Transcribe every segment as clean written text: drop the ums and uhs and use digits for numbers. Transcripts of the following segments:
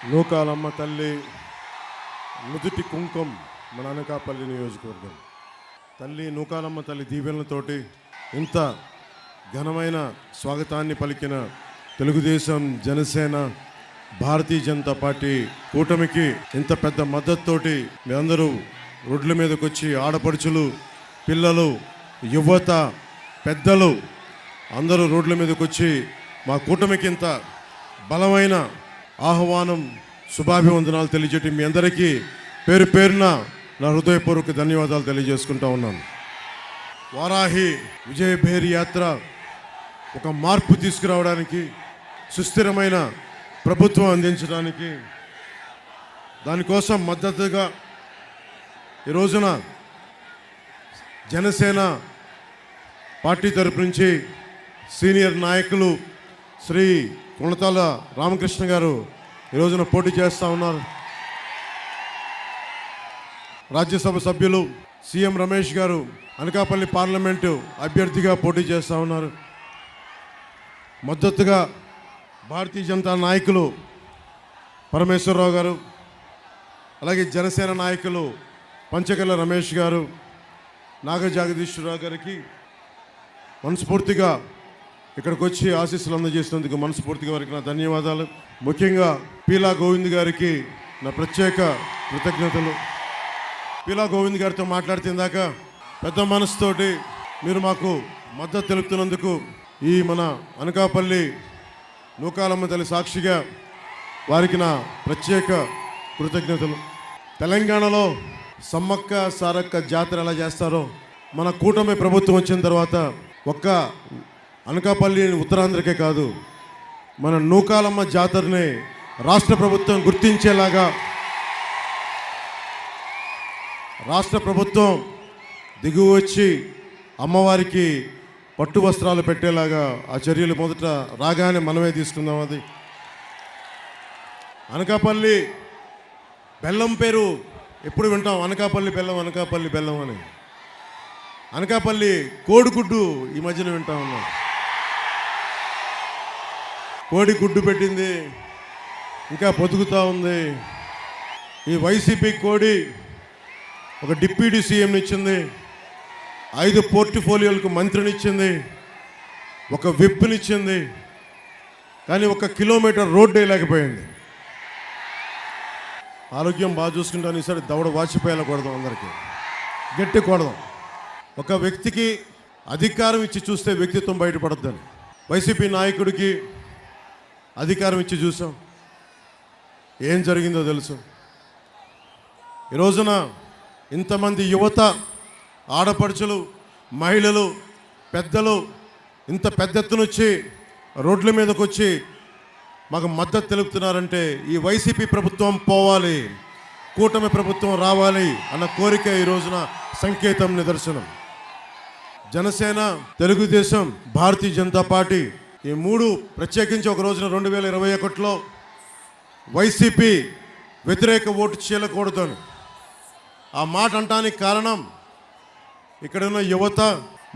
నూకాలమ్మ తల్లి నుదుటి కుంకుమ మన అనకాపల్లి నియోజకవర్గం. తల్లి నూకాలమ్మ తల్లి దీవెనలతోటి ఇంత ఘనమైన స్వాగతాన్ని పలికిన తెలుగుదేశం, జనసేన, భారతీయ జనతా పార్టీ కూటమికి ఇంత పెద్ద మద్దతుతోటి మీ అందరూ రోడ్ల మీదకి వచ్చి ఆడపడుచులు, పిల్లలు, యువత, పెద్దలు అందరూ రోడ్ల మీదకి వచ్చి మా కూటమికి ఇంత బలమైన ఆహ్వానం, శుభాభివందనాలు తెలియజేయటం మీ అందరికీ పేరు పేరున నా హృదయపూర్వక ధన్యవాదాలు తెలియజేసుకుంటా ఉన్నాను. వారాహి విజయభేరి యాత్ర ఒక మార్పు తీసుకురావడానికి, సుస్థిరమైన ప్రభుత్వం అందించడానికి, దానికోసం మద్దతుగా ఈ రోజున జనసేన పార్టీ తరపు నుంచి సీనియర్ నాయకులు శ్రీ కొణతాల రామకృష్ణ గారు ఈ రోజున పోటీ చేస్తూ ఉన్నారు. రాజ్యసభ సభ్యులు సీఎం రమేష్ గారు అనకాపల్లి పార్లమెంటు అభ్యర్థిగా పోటీ చేస్తూ ఉన్నారు. మద్దతుగా భారతీయ జనతా నాయకులు పరమేశ్వరరావు గారు, అలాగే జనసేన నాయకులు పంచకల్ల రమేష్ గారు, నాగజగదీశ్వరరావు గారికి మనస్ఫూర్తిగా ఇక్కడికి వచ్చి ఆశీస్సులు అందజేసినందుకు మనస్ఫూర్తిగా వారికి నా ధన్యవాదాలు. ముఖ్యంగా పీలా గోవింద్ గారికి నా ప్రత్యేక కృతజ్ఞతలు. పీలా గోవింద్ గారితో మాట్లాడుతుందాక పెద్ద మనసుతోటి మీరు మాకు మద్దతు తెలుపుతున్నందుకు ఈ మన అనకాపల్లి నూకాలమ్మ తల్లి సాక్షిగా వారికి నా ప్రత్యేక కృతజ్ఞతలు. తెలంగాణలో సమ్మక్క సారక్క జాతర ఎలా చేస్తారో మన కూటమి ప్రభుత్వం వచ్చిన తర్వాత ఒక్క అనకాపల్లి ఉత్తరాంధ్రకే కాదు, మన నూకాలమ్మ జాతరని రాష్ట్ర ప్రభుత్వం గుర్తించేలాగా, రాష్ట్ర ప్రభుత్వం దిగువ వచ్చి అమ్మవారికి పట్టు వస్త్రాలు పెట్టేలాగా ఆ చర్యలు మొదట రాగానే మనమే తీసుకుందాం. అది అనకాపల్లి బెల్లం పేరు ఎప్పుడు వింటాం, అనకాపల్లి బెల్లం, అనకాపల్లి బెల్లం అని. అనకాపల్లి కోడిగుడ్డు ఈ మధ్యన వింటా ఉన్నాం. కోడి గుడ్డు పెట్టింది, ఇంకా పొదుగుతూ ఉంది. ఈ వైసీపీ కోడి ఒక డిప్యూటీ సీఎంని ఇచ్చింది, 5 పోర్ట్ఫోలియోలకు మంత్రినిచ్చింది, ఒక విప్నిచ్చింది, కానీ 1 కిలోమీటర్ రోడ్డు వేయలేకపోయింది. ఆరోగ్యం బాగా చూసుకుంటాను. ఈసారి దవడ వాచిపోయేలా కొడదాం, అందరికీ గట్టి కొడదాం. ఒక వ్యక్తికి అధికారం ఇచ్చి చూస్తే వ్యక్తిత్వం బయటపడద్దని వైసీపీ నాయకుడికి అధికారం ఇచ్చి చూసాం. ఏం జరిగిందో తెలుసు. ఈ రోజున ఇంతమంది యువత, ఆడపడుచులు, మహిళలు, పెద్దలు ఇంత పెద్ద ఎత్తున వచ్చి రోడ్ల మీదకి వచ్చి మాకు మద్దతు తెలుపుతున్నారంటే ఈ వైసీపీ ప్రభుత్వం పోవాలి, కూటమి ప్రభుత్వం రావాలి అన్న కోరిక ఈ రోజున సంకేతం, నిదర్శనం. జనసేన, తెలుగుదేశం, భారతీయ జనతా పార్టీ ఈ 3 ప్రత్యేకించి ఒక రోజున 2021లో వైసీపీ వ్యతిరేక ఓటు చీలకూడదని ఆ మాట అంటానికి కారణం ఇక్కడ ఉన్న యువత,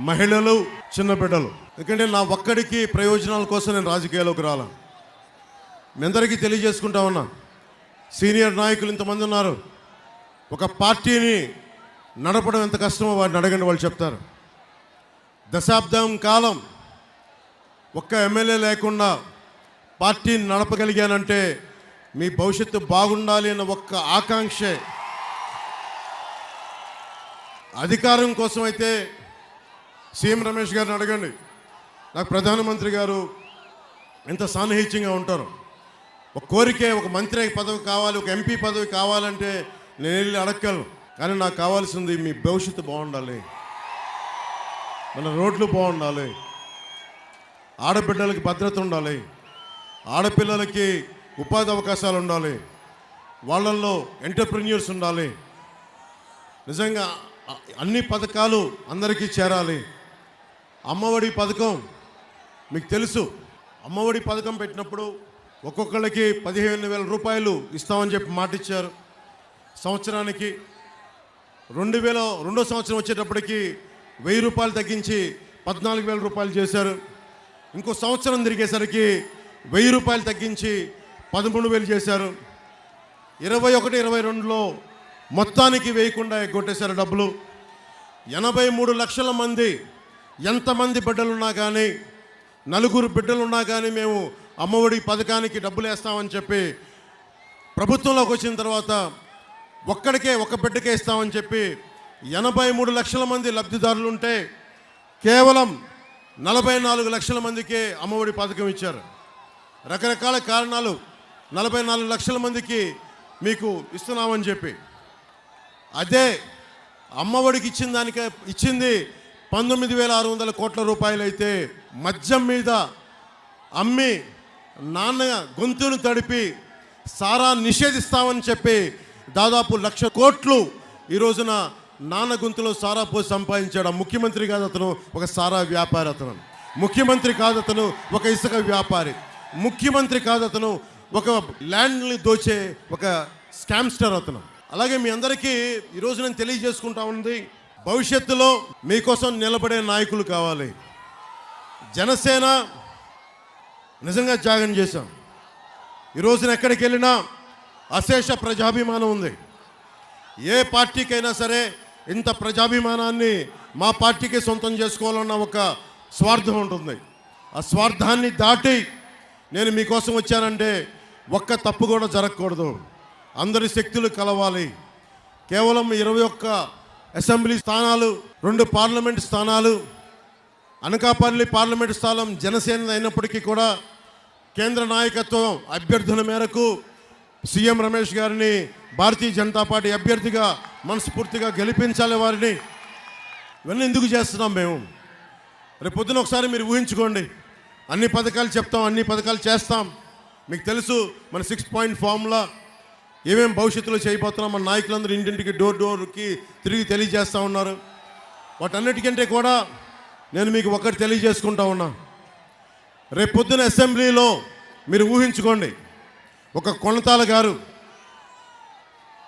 మహిళలు, చిన్న బిడ్డలు. ఎందుకంటే నా ఒక్కడికి ప్రయోజనాల కోసం నేను రాజకీయాల్లోకి రాలా. మీ అందరికీ తెలియజేసుకుంటా ఉన్నా, సీనియర్ నాయకులు ఇంతమంది ఉన్నారు. ఒక పార్టీని నడపడం ఎంత కష్టమో వారిని అడగండి, వాళ్ళు చెప్తారు. దశాబ్దం కాలం ఒక్క ఎమ్మెల్యే లేకుండా పార్టీని నడపగలిగానంటే మీ భవిష్యత్తు బాగుండాలి అన్న ఒక్క ఆకాంక్షే. అధికారం కోసం అయితే సీఎం రమేష్ గారిని అడగండి. నాకు ప్రధానమంత్రి గారు ఎంత సాన్నిహిత్యంగా ఉంటారు. ఒక కోరికే, ఒక మంత్రి పదవి కావాలి, ఒక ఎంపీ పదవి కావాలంటే నేను వెళ్ళి అడగలను. కానీ నాకు కావాల్సింది మీ భవిష్యత్తు బాగుండాలి, మన రోడ్లు బాగుండాలి, ఆడబిడ్డలకి భద్రత ఉండాలి, ఆడపిల్లలకి ఉపాధి అవకాశాలు ఉండాలి, వాళ్ళల్లో ఎంటర్ప్రెన్యూర్స్ ఉండాలి. నిజంగా అన్ని పథకాలు అందరికీ చేరాలి. అమ్మఒడి పథకం మీకు తెలుసు. అమ్మఒడి పథకం పెట్టినప్పుడు ఒక్కొక్కళ్ళకి 15,000 రూపాయలు ఇస్తామని చెప్పి మాట ఇచ్చారు. సంవత్సరానికి 2002వ సంవత్సరం వచ్చేటప్పటికి 1000 రూపాయలు తగ్గించి 14,000 రూపాయలు చేశారు. ఇంకో సంవత్సరం తిరిగేసరికి 1000 రూపాయలు తగ్గించి 13,000 చేశారు. 21, 22లో మొత్తానికి వేయకుండా ఎగ్గొట్టేశారు డబ్బులు. 83 లక్షల మంది, ఎంతమంది బిడ్డలున్నా కానీ, 4 బిడ్డలున్నా కానీ మేము అమ్మఒడి పథకానికి డబ్బులు వేస్తామని చెప్పి ప్రభుత్వంలోకి వచ్చిన తర్వాత ఒక బిడ్డకే ఇస్తామని చెప్పి 83 లక్షల మంది లబ్ధిదారులు ఉంటే కేవలం 44 లక్షల మందికే అమ్మఒడి పథకం ఇచ్చారు. రకరకాల కారణాలు 44 లక్షల మందికి మీకు ఇస్తున్నామని చెప్పి, అదే అమ్మఒడికి ఇచ్చింది 19,600 కోట్ల రూపాయలు అయితే మద్యం మీద అమ్మి నాన్న గొంతును తడిపి సారా నిషేధిస్తామని చెప్పి దాదాపు 1,00,000 కోట్లు ఈ రోజున నాన్న గొంతులో సారా పోసి సంపాదించాడు. ముఖ్యమంత్రి కాదు అతను, ఒక సారా వ్యాపారి. అతను ముఖ్యమంత్రి కాదు, అతను ఒక ఇసుక వ్యాపారి. ముఖ్యమంత్రి కాదు, అతను ఒక ల్యాండ్ని దోచే ఒక స్కామ్స్టర్ అతను. అలాగే మీ అందరికీ ఈరోజు నేను తెలియజేసుకుంటా ఉంది, భవిష్యత్తులో మీకోసం నిలబడే నాయకులు కావాలి. జనసేన నిజంగా త్యాగం చేశాం. ఈరోజున ఎక్కడికి వెళ్ళినా అశేష ప్రజాభిమానం ఉంది. ఏ పార్టీకైనా సరే ఇంత ప్రజాభిమానాన్ని మా పార్టీకి సొంతం చేసుకోవాలన్న ఒక స్వార్థం ఉంటుంది. ఆ స్వార్థాన్ని దాటి నేను మీకోసం వచ్చానంటే ఒక్క తప్పు కూడా జరగకూడదు. అందరి శక్తులు కలవాలి. కేవలం 21 అసెంబ్లీ స్థానాలు, 2 పార్లమెంట్ స్థానాలు, అనకాపల్లి పార్లమెంట్ స్థానం జనసేన అయినప్పటికీ కూడా కేంద్ర నాయకత్వం అభ్యర్థుల మేరకు సీఎం రమేష్ గారిని భారతీయ జనతా పార్టీ అభ్యర్థిగా మనస్ఫూర్తిగా గెలిపించాలి వారిని. ఇవన్నీ ఎందుకు చేస్తున్నాం మేము? రేపు పొద్దున ఒకసారి మీరు ఊహించుకోండి, అన్ని పథకాలు చెప్తాం, అన్ని పథకాలు చేస్తాం. మీకు తెలుసు మన 6 పాయింట్ ఫార్ములా ఏమేమి భవిష్యత్తులో చేయబోతున్నాం. మన నాయకులందరూ ఇంటింటికి డోర్కి తిరిగి తెలియజేస్తూ ఉన్నారు. వాటన్నిటికంటే కూడా నేను మీకు ఒకటి తెలియజేసుకుంటా ఉన్నా. రేపు పొద్దున అసెంబ్లీలో మీరు ఊహించుకోండి, ఒక కొణతాల గారు,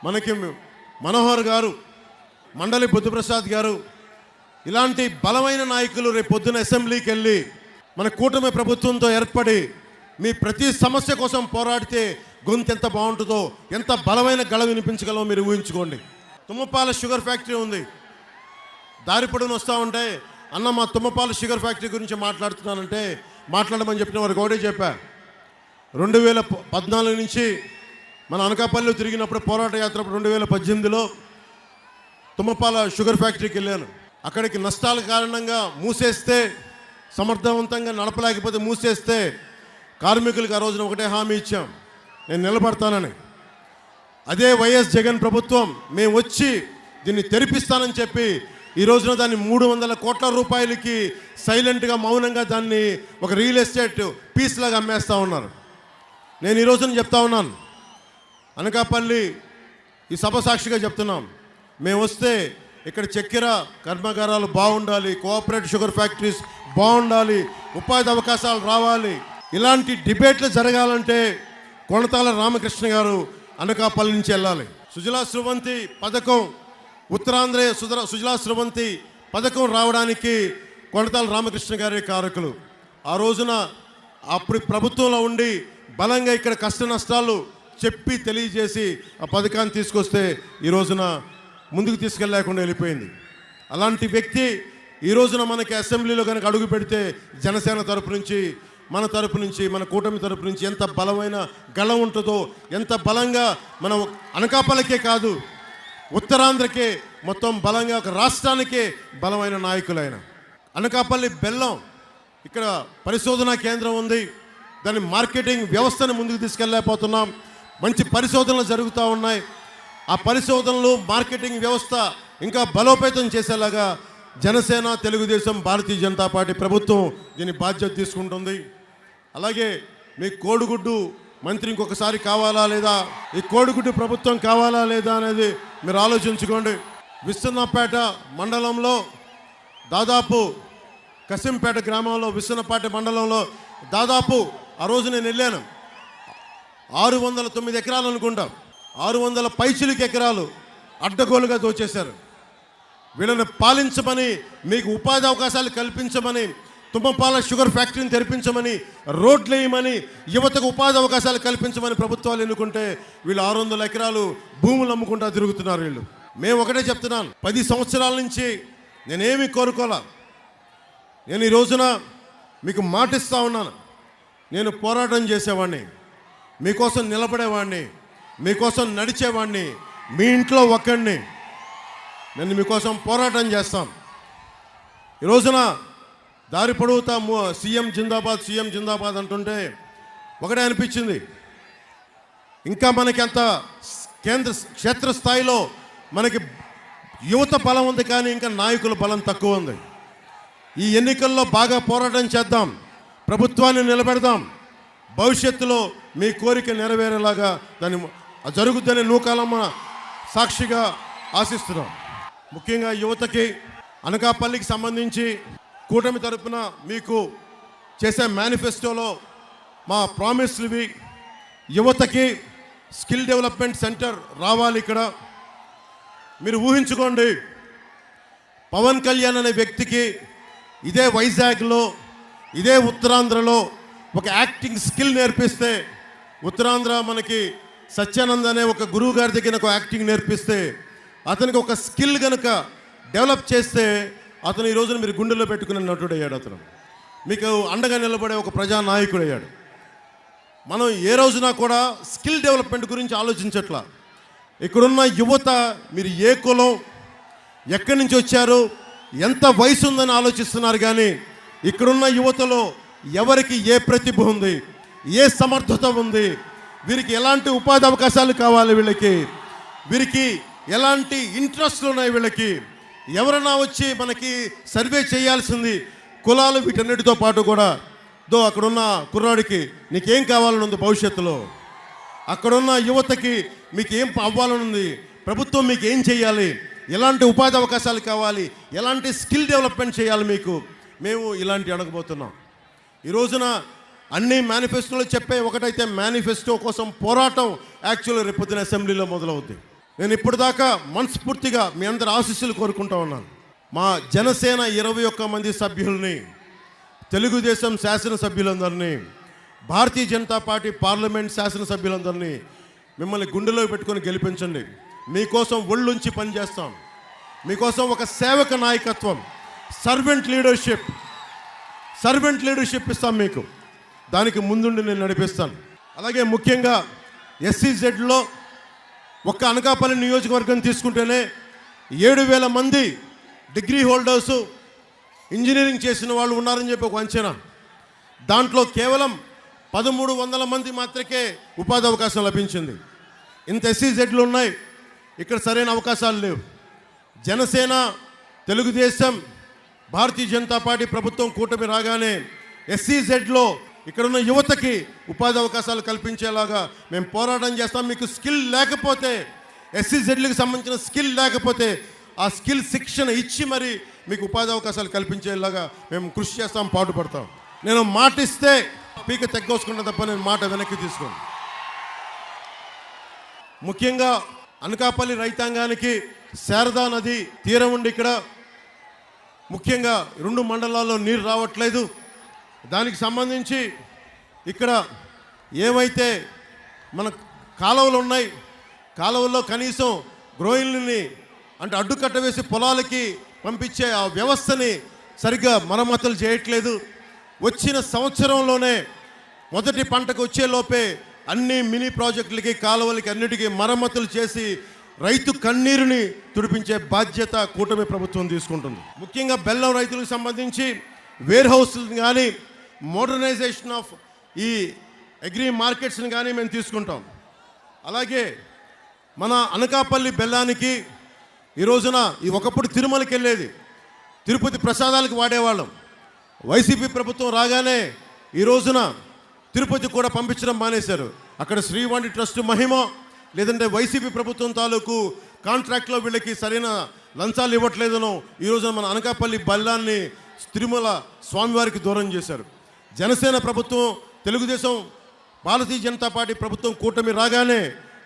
మనకి మనోహర్ గారు, మండలి బుద్ధప్రసాద్ గారు, ఇలాంటి బలమైన నాయకులు రేపు పొద్దున అసెంబ్లీకి వెళ్ళి మన కూటమి ప్రభుత్వంతో ఏర్పడి మీ ప్రతి సమస్య కోసం పోరాడితే గొంతు ఎంత బాగుంటుందో, ఎంత బలమైన గళ వినిపించగలమో మీరు ఊహించుకోండి. తుమ్మపాల షుగర్ ఫ్యాక్టరీ ఉంది. దారి పొడవున వస్తూ ఉంటే, అన్న మా తుమ్మపాల షుగర్ ఫ్యాక్టరీ గురించి మాట్లాడుతున్నానంటే మాట్లాడమని చెప్పిన వారికి ఒకటే చెప్పా. 2014 నుంచి మన అనకాపల్లిలో తిరిగినప్పుడు పోరాట యాత్ర 2018లో తుమ్మపాల షుగర్ ఫ్యాక్టరీకి వెళ్ళాను. అక్కడికి నష్టాల కారణంగా మూసేస్తే, సమర్థవంతంగా నడపలేకపోతే మూసేస్తే కార్మికులకు ఆ రోజున ఒకటే హామీ ఇచ్చాం, నేను నిలబడతానని. అదే వైఎస్ జగన్ ప్రభుత్వం మేము వచ్చి దీన్ని తెరిపిస్తానని చెప్పి ఈ రోజున దాన్ని 300 కోట్ల రూపాయలకి సైలెంట్గా మౌనంగా దాన్ని ఒక రియల్ ఎస్టేట్ పీస్ లాగా అమ్మేస్తూ ఉన్నారు. నేను ఈ రోజున చెప్తా ఉన్నాను, అనకాపల్లి ఈ సభ సాక్షిగా చెప్తున్నాం, మేము వస్తే ఇక్కడ చక్కెర కర్మాగారాలు బాగుండాలి, కోఆపరేటివ్ షుగర్ ఫ్యాక్టరీస్ బాగుండాలి, ఉపాధి అవకాశాలు రావాలి. ఇలాంటి డిబేట్లు జరగాలంటే కొణతాల రామకృష్ణ గారు అనకాపల్లి నుంచి వెళ్ళాలి. సుజలా స్రవంతి పథకం, ఉత్తరాంధ్ర సుజలా స్రవంతి పథకం రావడానికి కొణతాల రామకృష్ణ గారే కారకులు. ఆ రోజున అప్పుడు ప్రభుత్వంలో ఉండి బలంగా ఇక్కడ కష్ట నష్టాలు చెప్పి తెలియజేసి ఆ పథకాన్ని తీసుకొస్తే ఈ రోజున ముందుకు తీసుకెళ్ళలేకుండా వెళ్ళిపోయింది. అలాంటి వ్యక్తి ఈ రోజున మనకి అసెంబ్లీలో కనుక అడుగు పెడితే జనసేన తరపు నుంచి, మన తరపు నుంచి, మన కూటమి తరపు నుంచి ఎంత బలమైన గళం ఉంటుందో, ఎంత బలంగా మన అనకాపల్లికే కాదు ఉత్తరాంధ్రకే మొత్తం బలంగా ఒక రాష్ట్రానికే బలమైన నాయకులైన. అనకాపల్లి బెల్లం ఇక్కడ పరిశోధనా కేంద్రం ఉంది, దాని మార్కెటింగ్ వ్యవస్థను ముందుకు తీసుకెళ్ళలేకపోతున్నాం. మంచి పరిశోధనలు జరుగుతూ ఉన్నాయి. ఆ పరిశోధనలు, మార్కెటింగ్ వ్యవస్థ ఇంకా బలోపేతం చేసేలాగా జనసేన, తెలుగుదేశం, భారతీయ జనతా పార్టీ ప్రభుత్వం దీని బాధ్యత తీసుకుంటుంది. అలాగే మీకు కోడిగుడ్డు మంత్రి ఇంకొకసారి కావాలా లేదా, ఈ కోడిగుడ్డు ప్రభుత్వం కావాలా లేదా అనేది మీరు ఆలోచించుకోండి. విశ్వనాథపేట మండలంలో దాదాపు కసింపేట గ్రామంలో, విశ్వనాథపేట మండలంలో దాదాపు ఆ రోజు నేను వెళ్ళాను, 609 ఎకరాలు అనుకుంటాం, 600 పైచిలికి ఎకరాలు అడ్డగోలుగా దోచేశారు. వీళ్ళని పాలించమని, మీకు ఉపాధి అవకాశాలు కల్పించమని తుమ్మపాల షుగర్ ఫ్యాక్టరీని తెరిపించమని, రోడ్లు వేయమని, యువతకు ఉపాధి అవకాశాలు కల్పించమని ప్రభుత్వాలు ఎన్నుకుంటే వీళ్ళు 600 ఎకరాలు భూములు అమ్ముకుంటా తిరుగుతున్నారు. వీళ్ళు మేము ఒకటే చెప్తున్నాను, 10 సంవత్సరాల నుంచి నేనేమీ కోరుకోలే. నేను ఈ రోజున మీకు మాటిస్తా ఉన్నాను, నేను పోరాటం చేసేవాడిని, మీకోసం నిలబడేవాడిని, మీకోసం నడిచేవాడిని, మీ ఇంట్లో ఒక్కడిని. నేను మీకోసం పోరాటం చేస్తాం. ఈ రోజున దారి పొడవుతా సీఎం జిందాబాద్, సీఎం జిందాబాద్ అంటుంటే ఒకటే అనిపించింది, ఇంకా మనకి అంత క్షేత్రస్థాయిలో మనకి యువత బలం ఉంది, కానీ ఇంకా నాయకుల బలం తక్కువ ఉంది. ఈ ఎన్నికల్లో బాగా పోరాటం చేద్దాం, ప్రభుత్వాన్ని నిలబెడదాం. భవిష్యత్తులో మీ కోరిక నెరవేరేలాగా దాన్ని జరుగుద్దని నూకాలమ్మ సాక్షిగా ఆశిస్తున్నాం. ముఖ్యంగా యువతకి అనకాపల్లికి సంబంధించి కూటమి తరపున మీకు చేసే మేనిఫెస్టోలో మా ప్రామిస్లు ఇవి. యువతకి స్కిల్ డెవలప్మెంట్ సెంటర్ రావాలి. ఇక్కడ మీరు ఊహించుకోండి, పవన్ కళ్యాణ్ అనే వ్యక్తికి ఇదే వైజాగ్లో, ఇదే ఉత్తరాంధ్రలో ఒక యాక్టింగ్ స్కిల్ నేర్పిస్తే, ఉత్తరాంధ్ర మనకి సత్యానంద్ అనే ఒక గురువు గారి దగ్గర ఒక యాక్టింగ్ నేర్పిస్తే, అతనికి ఒక స్కిల్ కనుక డెవలప్ చేస్తే అతను ఈ రోజున మీరు గుండెల్లో పెట్టుకునే నటుడు అయ్యాడు. అతను మీకు అండగా నిలబడే ఒక ప్రజానాయకుడు అయ్యాడు. మనం ఏ రోజున కూడా స్కిల్ డెవలప్మెంట్ గురించి ఆలోచించట్లా. ఇక్కడున్న యువత మీరు ఏ కులం, ఎక్కడి నుంచి వచ్చారు, ఎంత వయసు ఉందని ఆలోచిస్తున్నారు, కానీ ఇక్కడున్న యువతలో ఎవరికి ఏ ప్రతిభ ఉంది, ఏ సమర్థత ఉంది, వీరికి ఎలాంటి ఉపాధి అవకాశాలు కావాలి, వీరికి ఎలాంటి ఇంట్రెస్ట్లు ఉన్నాయి, వీళ్ళకి ఎవరన్నా వచ్చి మనకి సర్వే చేయాల్సింది. కులాలు వీటన్నిటితో పాటు కూడా అక్కడున్న కుర్రాడికి నీకేం కావాలని ఉంది భవిష్యత్తులో, అక్కడున్న యువతకి మీకు ఏం అవ్వాలని ఉంది, ప్రభుత్వం మీకు ఏం చేయాలి, ఎలాంటి ఉపాధి అవకాశాలు కావాలి, ఎలాంటి స్కిల్ డెవలప్మెంట్ చేయాలి మీకు, మేము ఇలాంటి అడగబోతున్నాం. ఈ రోజున అన్ని మేనిఫెస్టోలో చెప్పే ఒకటైతే మేనిఫెస్టో కోసం పోరాటం యాక్చువల్గా రేపొద్దున అసెంబ్లీలో మొదలవుద్ది. నేను ఇప్పటిదాకా మనస్ఫూర్తిగా మీ అందరి ఆశీస్సులు కోరుకుంటా ఉన్నాను. మా జనసేన 21 మంది సభ్యుల్ని, తెలుగుదేశం శాసనసభ్యులందరినీ, భారతీయ జనతా పార్టీ పార్లమెంట్ శాసనసభ్యులందరినీ మిమ్మల్ని గుండెలో పెట్టుకొని గెలిపించండి. మీకోసం ఒళ్ళుంచి పనిచేస్తాం. మీకోసం ఒక సేవక నాయకత్వం, సర్వెంట్ లీడర్షిప్ ఇస్తాం మీకు. దానికి ముందుండి నేను నడిపిస్తాను. అలాగే ముఖ్యంగా SEZలో ఒక్క అనకాపల్లి నియోజకవర్గం తీసుకుంటేనే 7,000 మంది డిగ్రీ హోల్డర్సు, ఇంజనీరింగ్ చేసిన వాళ్ళు ఉన్నారని చెప్పి ఒక అంచనా. దాంట్లో కేవలం 1,300 మంది మాత్రమే ఉపాధి అవకాశం లభించింది. ఇంత SEZలు ఉన్నాయి, ఇక్కడ సరైన అవకాశాలు లేవు. జనసేన, తెలుగుదేశం, భారతీయ జనతా పార్టీ ప్రభుత్వం కూటమి రాగానే SEZలో ఇక్కడున్న యువతకి ఉపాధి అవకాశాలు కల్పించేలాగా మేము పోరాటం చేస్తాం. మీకు స్కిల్ లేకపోతే, SEZలకు సంబంధించిన స్కిల్ లేకపోతే ఆ స్కిల్ శిక్షణ ఇచ్చి మరి మీకు ఉపాధి అవకాశాలు కల్పించేలాగా మేము కృషి చేస్తాం, పాటుపడతాం. నేను మాటిస్తే పీక తెగ్గోసుకుంటా తప్ప నేను మాట వెనక్కి తీసుకోను. ముఖ్యంగా అనకాపల్లి రైతాంగానికి శారదా నది తీరం ఉండి ఇక్కడ ముఖ్యంగా 2 మండలాల్లో నీరు రావట్లేదు. దానికి సంబంధించి ఇక్కడ ఏవైతే మన కాలువలు ఉన్నాయి, కాలువల్లో కనీసం గ్రోయిల్ని అంటే అడ్డుకట్ట వేసి పొలాలకి పంపించే ఆ వ్యవస్థని సరిగ్గా మరమ్మతులు చేయట్లేదు. వచ్చిన సంవత్సరంలోనే మొదటి పంటకు వచ్చేలోపే అన్ని మినీ ప్రాజెక్టులకి, కాలువలకి అన్నిటికీ మరమ్మతులు చేసి రైతు కన్నీరుని తుడిపించే బాధ్యత కూటమి ప్రభుత్వం తీసుకుంటుంది. ముఖ్యంగా బెల్లం రైతులకు సంబంధించి వేర్ హౌస్ని కానీ, మోడర్నైజేషన్ ఆఫ్ ఈ అగ్రి మార్కెట్స్ని కానీ మేము తీసుకుంటాం. అలాగే మన అనకాపల్లి బెల్లానికి ఈ రోజున ఒకప్పుడు తిరుమలకి వెళ్ళేది, తిరుపతి ప్రసాదాలకు వాడేవాళ్ళం. వైసీపీ ప్రభుత్వం రాగానే ఈ రోజున తిరుపతి కూడా పంపించడం మానేశారు. అక్కడ శ్రీవాణి ట్రస్ట్ మహిమ, లేదంటే వైసీపీ ప్రభుత్వం తాలూకు కాంట్రాక్ట్లో వీళ్ళకి సరైన లంచాలు ఇవ్వట్లేదనో ఈ రోజున మన అనకాపల్లి బెల్లాన్ని తిరుమల స్వామివారికి దూరం చేశారు. జనసేన ప్రభుత్వం, తెలుగుదేశం, భారతీయ జనతా పార్టీ ప్రభుత్వం కూటమి రాగానే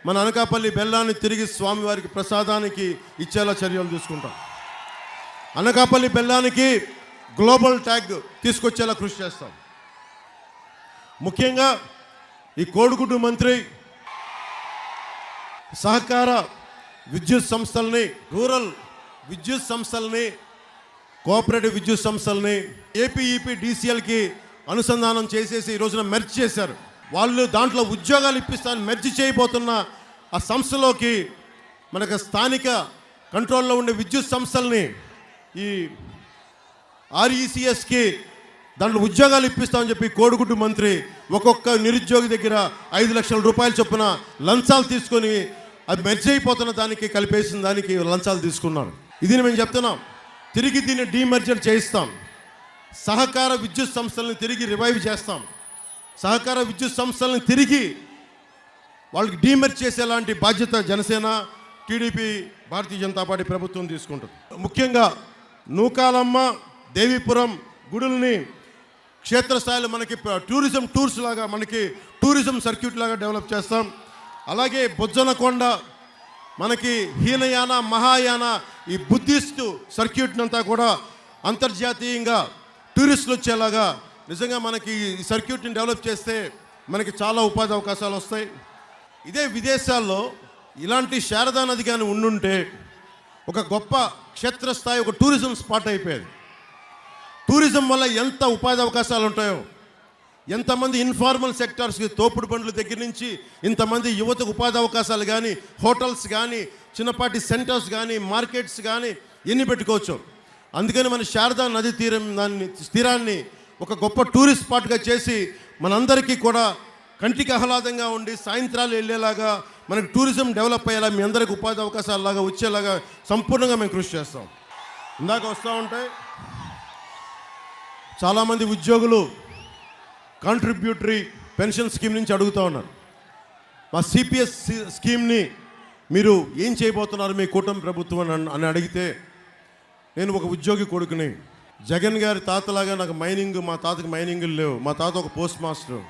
మన అనకాపల్లి బెల్లాన్ని తిరిగి స్వామివారికి ప్రసాదానికి ఇచ్చేలా చర్యలు తీసుకుంటాం. అనకాపల్లి బెల్లానికి గ్లోబల్ ట్యాగ్ తీసుకొచ్చేలా కృషి చేస్తాం. ముఖ్యంగా ఈ కోడిగుడ్డు మంత్రి సహకార విద్యుత్ సంస్థల్ని, రూరల్ విద్యుత్ సంస్థల్ని, కోఆపరేటివ్ విద్యుత్ సంస్థల్ని ఏపీఈపీ డీసీఎల్కి అనుసంధానం చేసేసి ఈ రోజున మెర్జ్ చేశారు. వాళ్ళు దాంట్లో ఉద్యోగాలు ఇప్పిస్తాను మెర్జ్ చేయబోతున్న ఆ సంస్థలోకి మనకు స్థానిక కంట్రోల్లో ఉండే విద్యుత్ సంస్థల్ని ఈ ఆర్ఈసిఎస్కి దాంట్లో ఉద్యోగాలు ఇప్పిస్తామని చెప్పి కోడిగుడ్డు మంత్రి ఒక్కొక్క నిరుద్యోగి దగ్గర 5 లక్షల రూపాయల చొప్పున లంచాలు తీసుకొని అది మెర్జ్ అయిపోతున్న దానికి కలిపేసిన దానికి లంచాలు తీసుకున్నారు. ఇది మేము చెప్తున్నాం. తిరిగి దీన్ని డీమర్జర్ చేయిస్తాం. సహకార విద్యుత్ సంస్థలను తిరిగి రివైవ్ చేస్తాం. సహకార విద్యుత్ సంస్థలను తిరిగి వాళ్ళకి డీమర్జ్ చేసేలాంటి బాధ్యత జనసేన, టీడీపీ, భారతీయ జనతా పార్టీ ప్రభుత్వం తీసుకుంటుంది. ముఖ్యంగా నూకాలమ్మ, దేవీపురం గుడుల్ని క్షేత్రస్థాయిలో మనకి టూరిజం టూర్స్ లాగా, మనకి టూరిజం సర్క్యూట్ లాగా డెవలప్ చేస్తాం. అలాగే బొజ్జనకొండ మనకి హీనయాన, మహాయాన ఈ బుద్ధిస్ట్ సర్క్యూట్నంతా కూడా అంతర్జాతీయంగా టూరిస్టులు వచ్చేలాగా నిజంగా మనకి ఈ సర్క్యూట్ని డెవలప్ చేస్తే మనకి చాలా ఉపాధి అవకాశాలు వస్తాయి. ఇదే విదేశాల్లో ఇలాంటి శారదా నది కానీ ఉండుంటే ఒక గొప్ప క్షేత్రస్థాయి ఒక టూరిజం స్పాట్ అయిపోయేది. టూరిజం వల్ల ఎంత ఉపాధి అవకాశాలు ఉంటాయో, ఎంతమంది ఇన్ఫార్మల్ సెక్టార్స్కి తోపుడు బండ్ల దగ్గర నుంచి ఇంతమంది యువతకు ఉపాధి అవకాశాలు కానీ, హోటల్స్ కానీ, చిన్నపాటి సెంటర్స్ కానీ, మార్కెట్స్ కానీ ఎన్ని పెట్టుకోవచ్చు. అందుకని మన శారదా నది తీరాన్ని ఒక గొప్ప టూరిస్ట్ స్పాట్గా చేసి మనందరికీ కూడా కంటికి ఆహ్లాదంగా ఉండి సాయంత్రాలు వెళ్ళేలాగా మనకు టూరిజం డెవలప్ అయ్యేలా మీ అందరికి ఉపాధి అవకాశాలలాగా వచ్చేలాగా సంపూర్ణంగా మేము కృషి చేస్తాం. ఇందాక వస్తూ ఉంటాయి చాలామంది ఉద్యోగులు కాంట్రిబ్యూటరీ పెన్షన్ స్కీమ్ నుంచి అడుగుతూ ఉన్నారు. మా సిపిఎస్ స్కీమ్ని మీరు ఏం చేయబోతున్నారు మీ కూటమి ప్రభుత్వం అని అడిగితే, నేను ఒక ఉద్యోగి కొడుకుని, జగన్ గారి తాతలాగా నాకు మా తాతకి మైనింగులు లేవు. మా తాత ఒక పోస్ట్ మాస్టర్.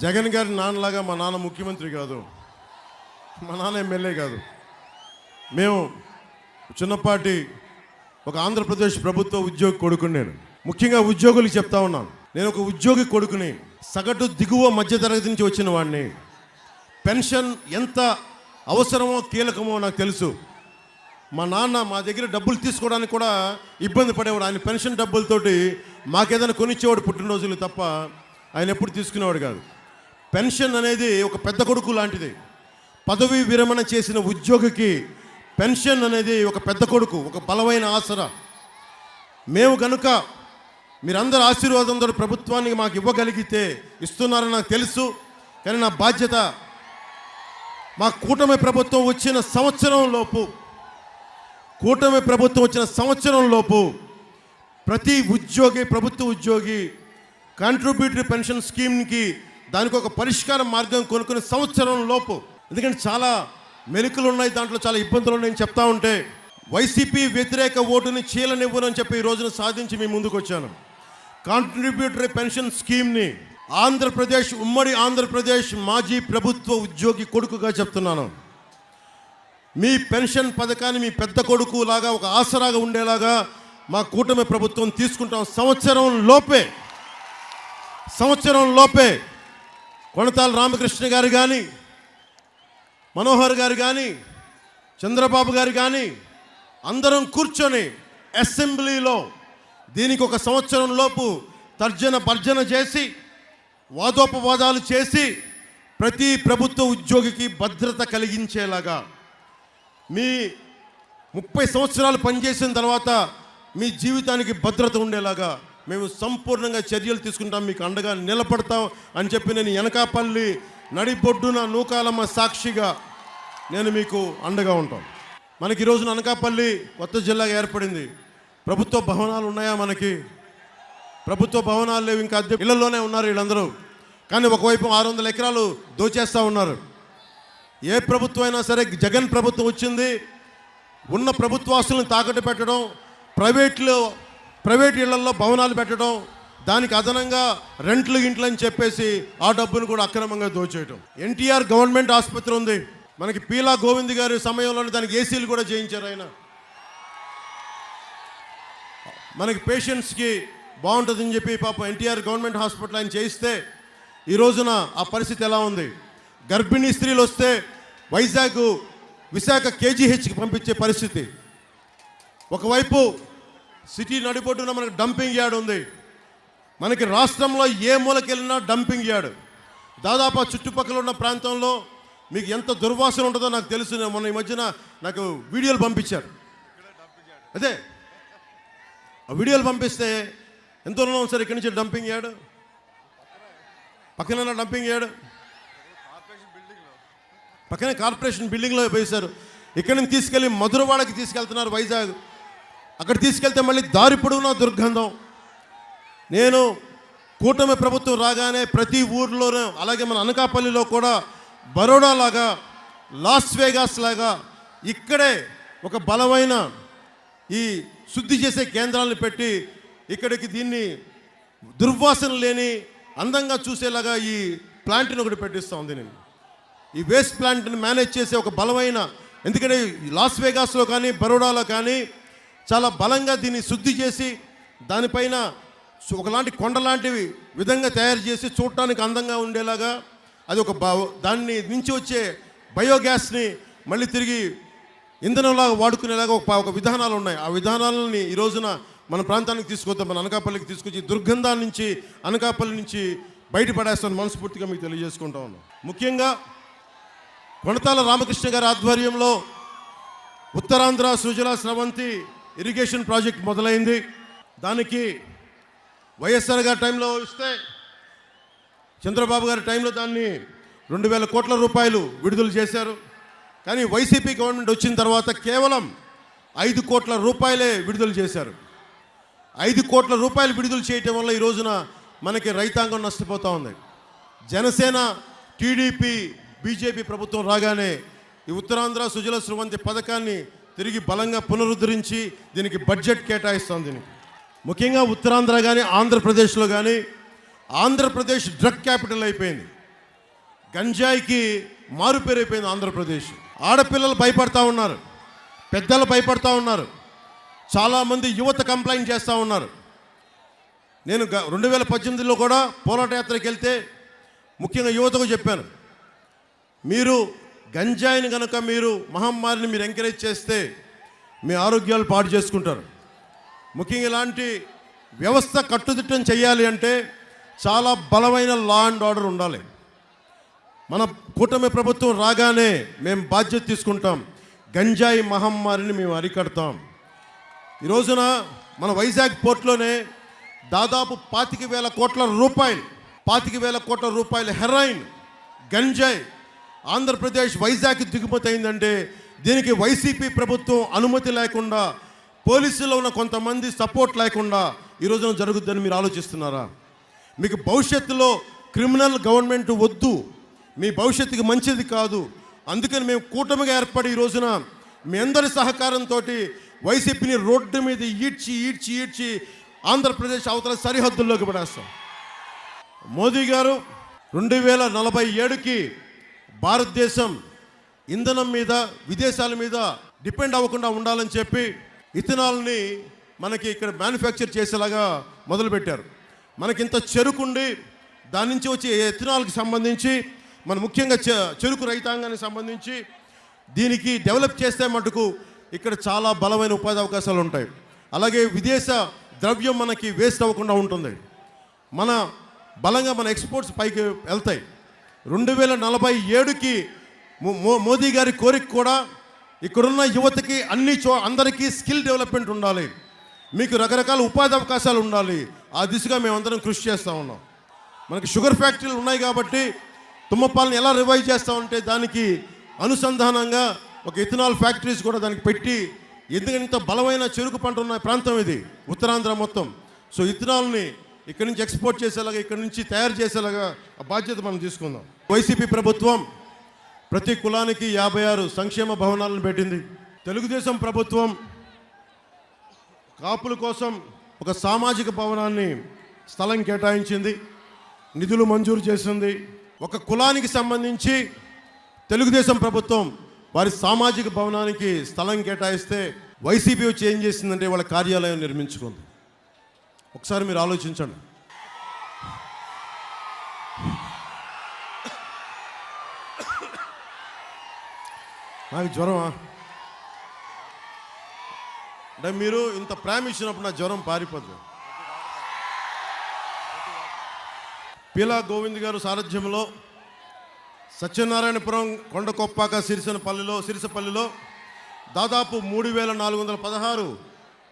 జగన్ గారి నాన్నలాగా మా నాన్న ముఖ్యమంత్రి కాదు, మా నాన్న ఎమ్మెల్యే కాదు. మేము చిన్నపాటి ఒక ఆంధ్రప్రదేశ్ ప్రభుత్వ ఉద్యోగి కొడుకుని. నేను ముఖ్యంగా ఉద్యోగులకు చెప్తా ఉన్నాను, నేను ఒక ఉద్యోగి కొడుకుని, సగటు దిగువ మధ్యతరగతి నుంచి వచ్చిన వాడిని. పెన్షన్ ఎంత అవసరమో కీలకమో నాకు తెలుసు. మా నాన్న మా దగ్గర డబ్బులు తీసుకోవడానికి కూడా ఇబ్బంది పడేవాడు. ఆయన పెన్షన్ డబ్బులతోటి మాకేదైనా కొనిచ్చేవాడు పుట్టినరోజులు తప్ప ఆయన ఎప్పుడు తీసుకునేవాడు కాదు. పెన్షన్ అనేది ఒక పెద్ద కొడుకు లాంటిది. పదవీ విరమణ చేసిన ఉద్యోగికి పెన్షన్ అనేది ఒక పెద్ద కొడుకు, ఒక బలమైన ఆసరా. మేము కనుక మీరందరూ ఆశీర్వాదంతో ప్రభుత్వానికి మాకు ఇవ్వగలిగితే, ఇస్తున్నారని నాకు తెలుసు, కానీ నా బాధ్యత మా కూటమి ప్రభుత్వం వచ్చిన సంవత్సరం లోపు ప్రతి ఉద్యోగి, ప్రభుత్వ ఉద్యోగి కాంట్రిబ్యూటరీ పెన్షన్ స్కీమ్కి దానికి ఒక పరిష్కార మార్గం కొనుక్కునే సంవత్సరం లోపు. ఎందుకంటే చాలా మెలికలు ఉన్నాయి, దాంట్లో చాలా ఇబ్బందులు ఉన్నాయని చెప్తా ఉంటే వైసీపీ వ్యతిరేక ఓటుని చీలనివ్వనని చెప్పి ఈ రోజున సాధించి మీ ముందుకు వచ్చాను. కాంట్రిబ్యూటరీ పెన్షన్ స్కీమ్ని ఉమ్మడి ఆంధ్రప్రదేశ్ మాజీ ప్రభుత్వ ఉద్యోగి కొడుకుగా చెప్తున్నాను. మీ పెన్షన్ పథకాన్ని మీ పెద్ద కొడుకు లాగా ఒక ఆసరాగా ఉండేలాగా మా కూటమి ప్రభుత్వం తీసుకుంటాం. సంవత్సరం లోపే కొణతాల రామకృష్ణ గారు కానీ, మనోహర్ గారు కానీ, చంద్రబాబు గారు కానీ అందరం కూర్చొని అసెంబ్లీలో దీనికి ఒక సంవత్సరం లోపు భర్జన చేసి, వాదోపవాదాలు చేసి ప్రతి ప్రభుత్వ ఉద్యోగికి భద్రత కలిగించేలాగా, మీ 30 సంవత్సరాలు పనిచేసిన తర్వాత మీ జీవితానికి భద్రత ఉండేలాగా మేము సంపూర్ణంగా చర్యలు తీసుకుంటాం, మీకు అండగా నిలబడతాం అని చెప్పి నేను ఎనకాపల్లి నడిబొడ్డున నూకాలమ్మ సాక్షిగా నేను మీకు అండగా ఉంటాం. మనకి ఈరోజున అనకాపల్లి కొత్త జిల్లాగా ఏర్పడింది. ప్రభుత్వ భవనాలు ఉన్నాయా? మనకి ప్రభుత్వ భవనాలు లేవు, ఇంకా అద్దె ఇళ్లలోనే ఉన్నారు వీళ్ళందరూ. కానీ ఒకవైపు 600 ఎకరాలు దోచేస్తూ ఉన్నారు. ఏ ప్రభుత్వం అయినా సరే, జగన్ ప్రభుత్వం వచ్చింది, ఉన్న ప్రభుత్వ ఆస్తులను తాకట్టు పెట్టడం, ప్రైవేట్ ఇళ్లలో భవనాలు పెట్టడం, దానికి అదనంగా ఇంట్లు అని చెప్పేసి ఆ డబ్బును కూడా అక్రమంగా దోచేయడం. ఎన్టీఆర్ గవర్నమెంట్ ఆసుపత్రి ఉంది మనకి, పీలా గోవింద్ గారి సమయంలోనే దానికి ఏసీలు కూడా చేయించారు ఆయన. మనకి పేషెంట్స్కి బాగుంటుందని చెప్పి పాపం ఎన్టీఆర్ గవర్నమెంట్ హాస్పిటల్ ఆయన చేయిస్తే ఈ రోజున ఆ పరిస్థితి ఎలా ఉంది? గర్భిణీ స్త్రీలు వస్తే వైజాగ్ విశాఖ కేజీహెచ్కి పంపించే పరిస్థితి. ఒకవైపు సిటీ నడిబొడ్డున మనకి డంపింగ్ యార్డ్ ఉంది. మనకి రాష్ట్రంలో ఏ మూలకెళ్ళినా డంపింగ్ యార్డ్. దాదాపు చుట్టుపక్కల ఉన్న ప్రాంతంలో మీకు ఎంత దుర్వాసన ఉంటుందో నాకు తెలుసు. మొన్న ఈ మధ్యన నాకు వీడియోలు పంపించారు. అదే ఆ వీడియోలు పంపిస్తే ఎంత ఉన్నాం సార్ ఇక్కడి నుంచి డంపింగ్ యార్డ్? పక్కన డంపింగ్ యార్డ్ పక్కనే కార్పొరేషన్ బిల్డింగ్లో వేశారు. ఇక్కడి నుంచి తీసుకెళ్ళి మధురవాడకి తీసుకెళ్తున్నారు వైజాగ్. అక్కడ తీసుకెళ్తే మళ్ళీ దారి పొడవునా దుర్గంధం. నేను కూటమి ప్రభుత్వం రాగానే ప్రతి ఊర్లోనూ, అలాగే మన అనకాపల్లిలో కూడా బరోడా లాగా, లాస్ వేగాస్ లాగా ఇక్కడే ఒక బలమైన ఈ శుద్ధి చేసే కేంద్రాలను పెట్టి ఇక్కడికి దీన్ని దుర్వాసన లేని అందంగా చూసేలాగా ఈ ప్లాంట్ని ఒకటి పెట్టిస్తూ ఉంది. నేను ఈ వేస్ట్ ప్లాంట్ని మేనేజ్ చేసే ఒక బలమైన, ఎందుకంటే లాస్ వేగాస్లో కానీ బరోడాలో కానీ చాలా బలంగా దీన్ని శుద్ధి చేసి దానిపైన ఒకలాంటి కొండలాంటి విధంగా తయారు చేసి చూడటానికి అందంగా ఉండేలాగా అది ఒక దాన్ని నుంచి వచ్చే బయోగ్యాస్ని మళ్ళీ తిరిగి ఇంధనంలాగా వాడుకునేలాగా ఒక విధానాలు ఉన్నాయి. ఆ విధానాలని ఈ రోజున మన ప్రాంతానికి తీసుకొద్దాం, మన అనకాపల్లికి తీసుకొచ్చి దుర్గంధాల నుంచి అనకాపల్లి నుంచి బయటపడేస్తాను మనస్ఫూర్తిగా మీకు తెలియజేసుకుంటా ఉన్నాం. ముఖ్యంగా కొణతాల రామకృష్ణ గారి ఆధ్వర్యంలో ఉత్తరాంధ్ర సుజల స్రవంతి ఇరిగేషన్ ప్రాజెక్ట్ మొదలైంది. దానికి వైఎస్ఆర్ గారి టైంలో ఇస్తే చంద్రబాబు గారి టైంలో దాన్ని 2,000 కోట్ల రూపాయలు విడుదల చేశారు. కానీ వైసీపీ గవర్నమెంట్ వచ్చిన తర్వాత కేవలం 5 కోట్ల రూపాయలే విడుదల చేశారు. 5 కోట్ల రూపాయలు విడుదల చేయటం వల్ల ఈ రోజున మనకి రైతాంగం నష్టపోతూ ఉంది. జనసేన, టీడీపీ, బీజేపీ ప్రభుత్వం రాగానే ఈ ఉత్తరాంధ్ర సుజల స్రవంతి పథకాన్ని తిరిగి బలంగా పునరుద్ధరించి దీనికి బడ్జెట్ కేటాయిస్తాం. దీనికి ముఖ్యంగా ఉత్తరాంధ్ర కానీ ఆంధ్రప్రదేశ్లో కానీ, ఆంధ్రప్రదేశ్ డ్రగ్ క్యాపిటల్ అయిపోయింది. గంజాయికి మారుపేరు అయిపోయింది ఆంధ్రప్రదేశ్. ఆడపిల్లలు భయపడతా ఉన్నారు, పెద్దలు భయపడతా ఉన్నారు, చాలామంది యువత కంప్లైంట్ చేస్తూ ఉన్నారు. నేను 2018లో కూడా పోరాట యాత్రకి వెళ్తే ముఖ్యంగా యువతకు చెప్పాను, మీరు గంజాయిని కనుక మీరు మహమ్మారిని మీరు ఎంకరేజ్ చేస్తే మీ ఆరోగ్యాలు పాడు చేసుకుంటారు. ముఖ్యంగా ఇలాంటి వ్యవస్థ కట్టుదిట్టం చేయాలి అంటే చాలా బలమైన లా అండ్ ఆర్డర్ ఉండాలి. మన కూటమి ప్రభుత్వం రాగానే మేము బాధ్యత తీసుకుంటాం, గంజాయి మహమ్మారిని మేము అరికడతాం. ఈ రోజున మన వైజాగ్ పోర్ట్లోనే దాదాపు 25,000 కోట్ల రూపాయలు హెరాయిన్, గంజాయి ఆంధ్రప్రదేశ్ వైజాగ్ దిగుమతి అయిందంటే దీనికి వైసీపీ ప్రభుత్వం అనుమతి లేకుండా, పోలీసులో ఉన్న కొంతమంది సపోర్ట్ లేకుండా ఈ రోజున జరుగుతుందని మీరు ఆలోచిస్తున్నారా? మీకు భవిష్యత్తులో క్రిమినల్ గవర్నమెంట్ వద్దు, మీ భవిష్యత్తుకి మంచిది కాదు. అందుకని మేము కూటమిగా ఏర్పడి ఈ రోజున మీ అందరి సహకారంతో వైసీపీని రోడ్డు మీద ఈడ్చి ఆంధ్రప్రదేశ్ అవతల సరిహద్దుల్లోకి పడేస్తాం. మోదీ గారు 2047కి భారతదేశం ఇంధనం మీద, విదేశాల మీద డిపెండ్ అవ్వకుండా ఉండాలని చెప్పి ఇథనాల్ని మనకి ఇక్కడ మ్యానుఫ్యాక్చర్ చేసేలాగా మొదలుపెట్టారు. మనకింత చెరుకుండి దాని నుంచి వచ్చే ఇథనాల్కి సంబంధించి మన ముఖ్యంగా చెరుకు రైతాంగానికి సంబంధించి దీనికి డెవలప్ చేస్తే మటుకు ఇక్కడ చాలా బలమైన ఉపాధి అవకాశాలు ఉంటాయి. అలాగే విదేశ ద్రవ్యం మనకి వేస్ట్ అవ్వకుండా ఉంటుంది. మన బలంగా మన ఎక్స్పోర్ట్స్ పైకి వెళ్తాయి. 2047కి మోదీ గారి కోరిక కూడా ఇక్కడున్న యువతకి అందరికీ స్కిల్ డెవలప్మెంట్ ఉండాలి, మీకు రకరకాల ఉపాధి అవకాశాలు ఉండాలి. ఆ దిశగా మేమందరం కృషి చేస్తూ ఉన్నాం. మనకి షుగర్ ఫ్యాక్టరీలు ఉన్నాయి కాబట్టి తుమ్మపాలను ఎలా రివైవ్ చేస్తామంటే దానికి అనుసంధానంగా ఒక ఇథనాల్ ఫ్యాక్టరీస్ కూడా దానికి పెట్టి, ఎందుకంటే ఇంత బలమైన చెరుకు పంట ఉన్న ప్రాంతం ఇది ఉత్తరాంధ్ర మొత్తం. సో ఇథనాల్ని ఇక్కడి నుంచి ఎక్స్పోర్ట్ చేసేలాగా, ఇక్కడి నుంచి తయారు చేసేలాగా ఆ బాధ్యత మనం తీసుకుందాం. వైసీపీ ప్రభుత్వం ప్రతి కులానికి 56 సంక్షేమ భవనాలను పెట్టింది. తెలుగుదేశం ప్రభుత్వం కాపుల కోసం ఒక సామాజిక భవనాన్ని స్థలం కేటాయించింది, నిధులు మంజూరు చేసింది. ఒక కులానికి సంబంధించి తెలుగుదేశం ప్రభుత్వం వారి సామాజిక భవనానికి స్థలం కేటాయిస్తే వైసీపీ వచ్చి ఏం చేసిందంటే వాళ్ళ కార్యాలయం నిర్మించుకుంది. ఒకసారి మీరు ఆలోచించండి. నాకు జ్వరమా అంటే మీరు ఇంత ప్రేమ ఇచ్చినప్పుడు నా జ్వరం పారిపోద్దు. పీలా గోవింద్ గారు సారథ్యంలో సత్యనారాయణపురం, కొండకొప్పాక, సిరిసపల్లిలో దాదాపు 3416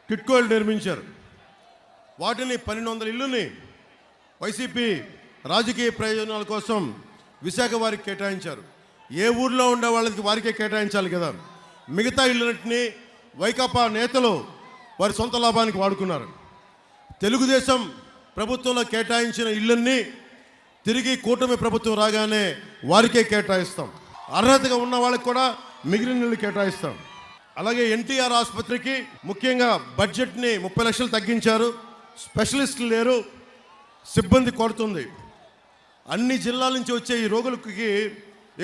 కిట్కోలు నిర్మించారు. వాటిని 1200 ఇళ్ళని వైసీపీ రాజకీయ ప్రయోజనాల కోసం విశాఖ వారికి కేటాయించారు. ఏ ఊర్లో ఉండే వాళ్ళకి వారికే కేటాయించాలి కదా. మిగతా ఇళ్ళన్నింటినీ వైకాపా నేతలు వారి సొంత లాభానికి వాడుకున్నారు. తెలుగుదేశం ప్రభుత్వంలో కేటాయించిన ఇళ్ళన్నీ తిరిగి కూటమి ప్రభుత్వం రాగానే వారికే కేటాయిస్తాం. అర్హతగా ఉన్న వాళ్ళకి కూడా మిగిలిన ఇళ్ళు కేటాయిస్తాం. అలాగే ఎన్టీఆర్ ఆసుపత్రికి ముఖ్యంగా బడ్జెట్ని 30 లక్షలు తగ్గించారు. స్పెషలిస్టులు లేరు, సిబ్బంది కొడుతుంది. అన్ని జిల్లాల నుంచి వచ్చే ఈ రోగులకి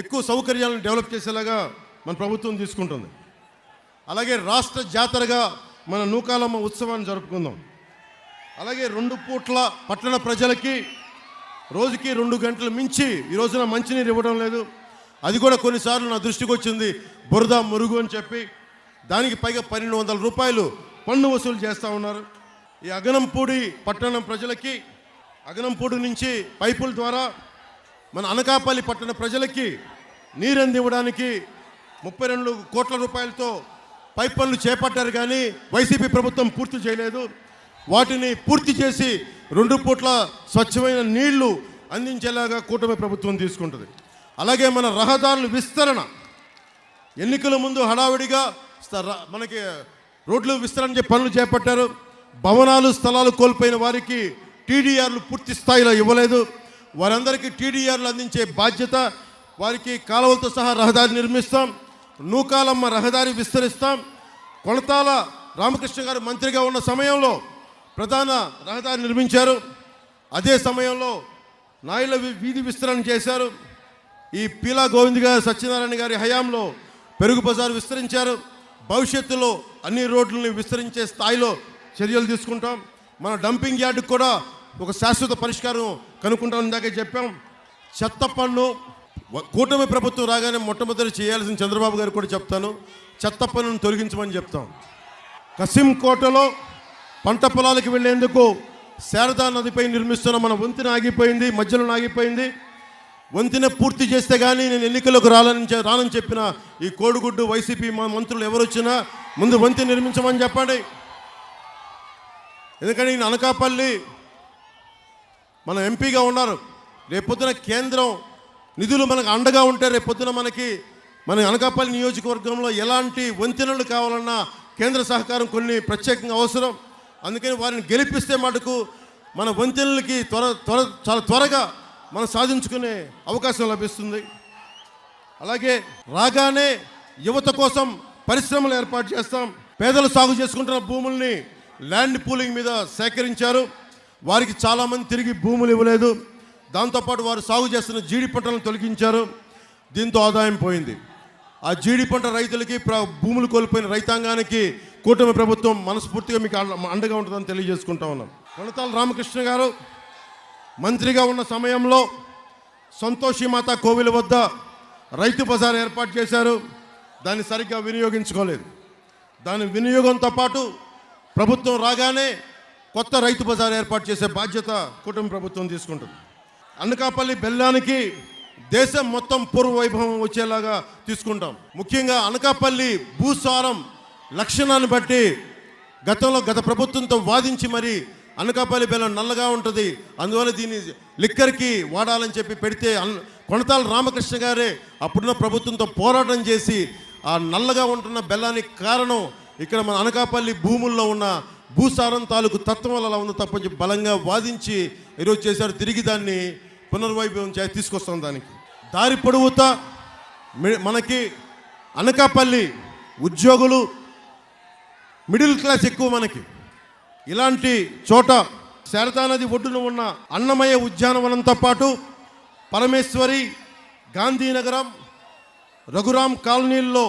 ఎక్కువ సౌకర్యాలను డెవలప్ చేసేలాగా మన ప్రభుత్వం తీసుకుంటుంది. అలాగే రాష్ట్ర జాతరగా మన నూకాలమ్మ ఉత్సవాన్ని జరుపుకుందాం. అలాగే 2 పూట్ల పట్టణ ప్రజలకి రోజుకి 2 గంటలు మించి ఈ రోజున మంచినీరు ఇవ్వడం లేదు. అది కూడా కొన్నిసార్లు నా దృష్టికి వచ్చింది, బురద మురుగు అని చెప్పి దానికి పైగా 1200 రూపాయలు పన్ను వసూలు చేస్తూ ఉన్నారు. ఈ అగనంపూడి పట్టణం ప్రజలకి అగనంపూడి నుంచి పైపుల ద్వారా మన అనకాపల్లి పట్టణ ప్రజలకి నీరు అందివ్వడానికి 32 కోట్ల రూపాయలతో పైప్ పనులు చేపట్టారు, కానీ వైసీపీ ప్రభుత్వం పూర్తి చేయలేదు. వాటిని పూర్తి చేసి 2 పూట్ల స్వచ్ఛమైన నీళ్లు అందించేలాగా కూటమి ప్రభుత్వం తీసుకుంటుంది. అలాగే మన రహదారుల విస్తరణ, ఎన్నికల ముందు హడావిడిగా మనకి రోడ్లు విస్తరణ పనులు చేపట్టారు. భవనాలు, స్థలాలు కోల్పోయిన వారికి టీడీఆర్లు పూర్తి స్థాయిలో ఇవ్వలేదు. వారందరికీ టీడీఆర్లు అందించే బాధ్యత, వారికి కాలువలతో సహా రహదారి నిర్మిస్తాం. నూకాలమ్మ రహదారి విస్తరిస్తాం. కొణతాల రామకృష్ణ గారు మంత్రిగా ఉన్న సమయంలో ప్రధాన రహదారి నిర్మించారు. అదే సమయంలో నాయుల వీధి విస్తరణ చేశారు. ఈ పీలా గోవింద్ గారు, సత్యనారాయణ గారి హయాంలో పెరుగు బజారు విస్తరించారు. భవిష్యత్తులో అన్ని రోడ్లని విస్తరించే స్థాయిలో చర్యలు తీసుకుంటాం. మన డంపింగ్ యార్డుకు కూడా ఒక శాశ్వత పరిష్కారం కనుక్కుంటాం. ఇందాకే చెప్పాం. చెత్త పన్ను కూటమి ప్రభుత్వం రాగానే మొట్టమొదటి చేయాల్సిన చంద్రబాబు గారు కూడా చెప్తాను, చెత్త పన్నును తొలగించమని చెప్తాం. కసింకోటలో పంట పొలాలకు వెళ్లేందుకు శారదా నదిపై నిర్మిస్తున్న మన వంతెన ఆగిపోయింది, మధ్యలో ఆగిపోయింది. వంతెన పూర్తి చేస్తే కానీ నేను ఎన్నికలకు రానని చెప్పిన ఈ కోడిగుడ్డు వైసీపీ మంత్రులు ఎవరు వచ్చినా ముందు వంతెన నిర్మించమని చెప్పండి. ఎందుకంటే ఈయన అనకాపల్లి మన ఎంపీగా ఉన్నారు. రేపొద్దున కేంద్రం నిధులు మనకు అండగా ఉంటే రేపొద్దున మన అనకాపల్లి నియోజకవర్గంలో ఎలాంటి వంతెనలు కావాలన్నా కేంద్ర సహకారం కొన్ని ప్రత్యేకంగా అవసరం. అందుకని వారిని గెలిపిస్తే మటుకు మన వంతెనలకి చాలా త్వరగా మనం సాధించుకునే అవకాశం లభిస్తుంది. అలాగే రాగానే యువత కోసం పరిశ్రమలు ఏర్పాటు చేస్తాం. పేదలు సాగు చేసుకుంటున్న భూముల్ని ల్యాండ్ పూలింగ్ మీద సేకరించారు. వారికి చాలామంది తిరిగి భూములు ఇవ్వలేదు. దాంతోపాటు వారు సాగు చేస్తున్న జీడి పంటలను తొలగించారు. దీంతో ఆదాయం పోయింది. ఆ జీడి పంట రైతులకి, భూములు కోల్పోయిన రైతాంగానికి కూటమి ప్రభుత్వం మనస్ఫూర్తిగా మీకు అండగా ఉంటుందని తెలియజేసుకుంటా ఉన్నాం. కొణతాల రామకృష్ణ గారు మంత్రిగా ఉన్న సమయంలో సంతోషిమాత కోవిల వద్ద రైతు బజార్ ఏర్పాటు చేశారు. దాన్ని సరిగ్గా వినియోగించుకోలేదు. దాని వినియోగంతో పాటు ప్రభుత్వం రాగానే కొత్త రైతు బజార్ ఏర్పాటు చేసే బాధ్యత కూటమి ప్రభుత్వం తీసుకుంటుంది. అనకాపల్లి బెల్లానికి దేశం మొత్తం పూర్వ వైభవం వచ్చేలాగా తీసుకుంటాం. ముఖ్యంగా అనకాపల్లి భూసారం లక్షణాన్ని బట్టి గత ప్రభుత్వంతో వాదించి మరి అనకాపల్లి బెల్లం నల్లగా ఉంటుంది, అందువల్ల దీన్ని లిక్కర్కి వాడాలని చెప్పి పెడితే కొణతాల రామకృష్ణ గారే అప్పుడున్న ప్రభుత్వంతో పోరాటం చేసి ఆ నల్లగా ఉంటున్న బెల్లానికి కారణం ఇక్కడ మన అనకాపల్లి భూముల్లో ఉన్న భూసారం తాలూకు తత్వం వల్ల ఉంది తప్పని చెప్పి బలంగా వాదించి ఈరోజు చేశారు. తిరిగి దాన్ని పునర్వైభవం తీసుకొస్తాం. దానికి దారి పొడవుతా మనకి అనకాపల్లి ఉద్యోగులు, మిడిల్ క్లాస్ ఎక్కువ. మనకి ఇలాంటి చోట శారదా నది ఒడ్డున ఉన్న అన్నమయ్య ఉద్యానవనంతో పాటు పరమేశ్వరి, గాంధీనగరం, రఘురాం కాలనీల్లో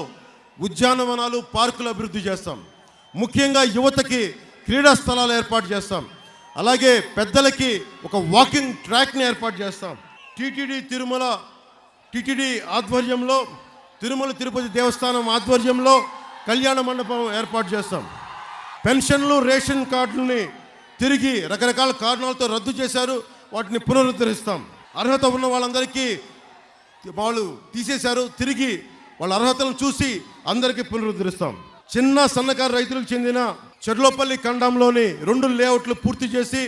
ఉద్యానవనాలు, పార్కులు అభివృద్ధి చేస్తాం. ముఖ్యంగా యువతకి క్రీడా స్థలాలు ఏర్పాటు చేస్తాం. అలాగే పెద్దలకి ఒక వాకింగ్ ట్రాక్ని ఏర్పాటు చేస్తాం. టీటీడీ ఆధ్వర్యంలో తిరుమల తిరుపతి దేవస్థానం ఆధ్వర్యంలో కళ్యాణ మండపం ఏర్పాటు చేస్తాం. పెన్షన్లు రేషన్ కార్డులని తిరిగి రకరకాల కారణాలతో రద్దు చేశారు, వాటిని పునరుద్ధరిస్తాం. అర్హత ఉన్న వాళ్ళందరికీ వాళ్ళు తీసేశారు, తిరిగి వాళ్ళ అర్హతలను చూసి అందరికీ పునరుద్ధరిస్తాం. చిన్న సన్నకారు రైతులకు చెందిన చెర్లోపల్లి ఖండంలోని 2 లేఅవుట్లు పూర్తి చేసి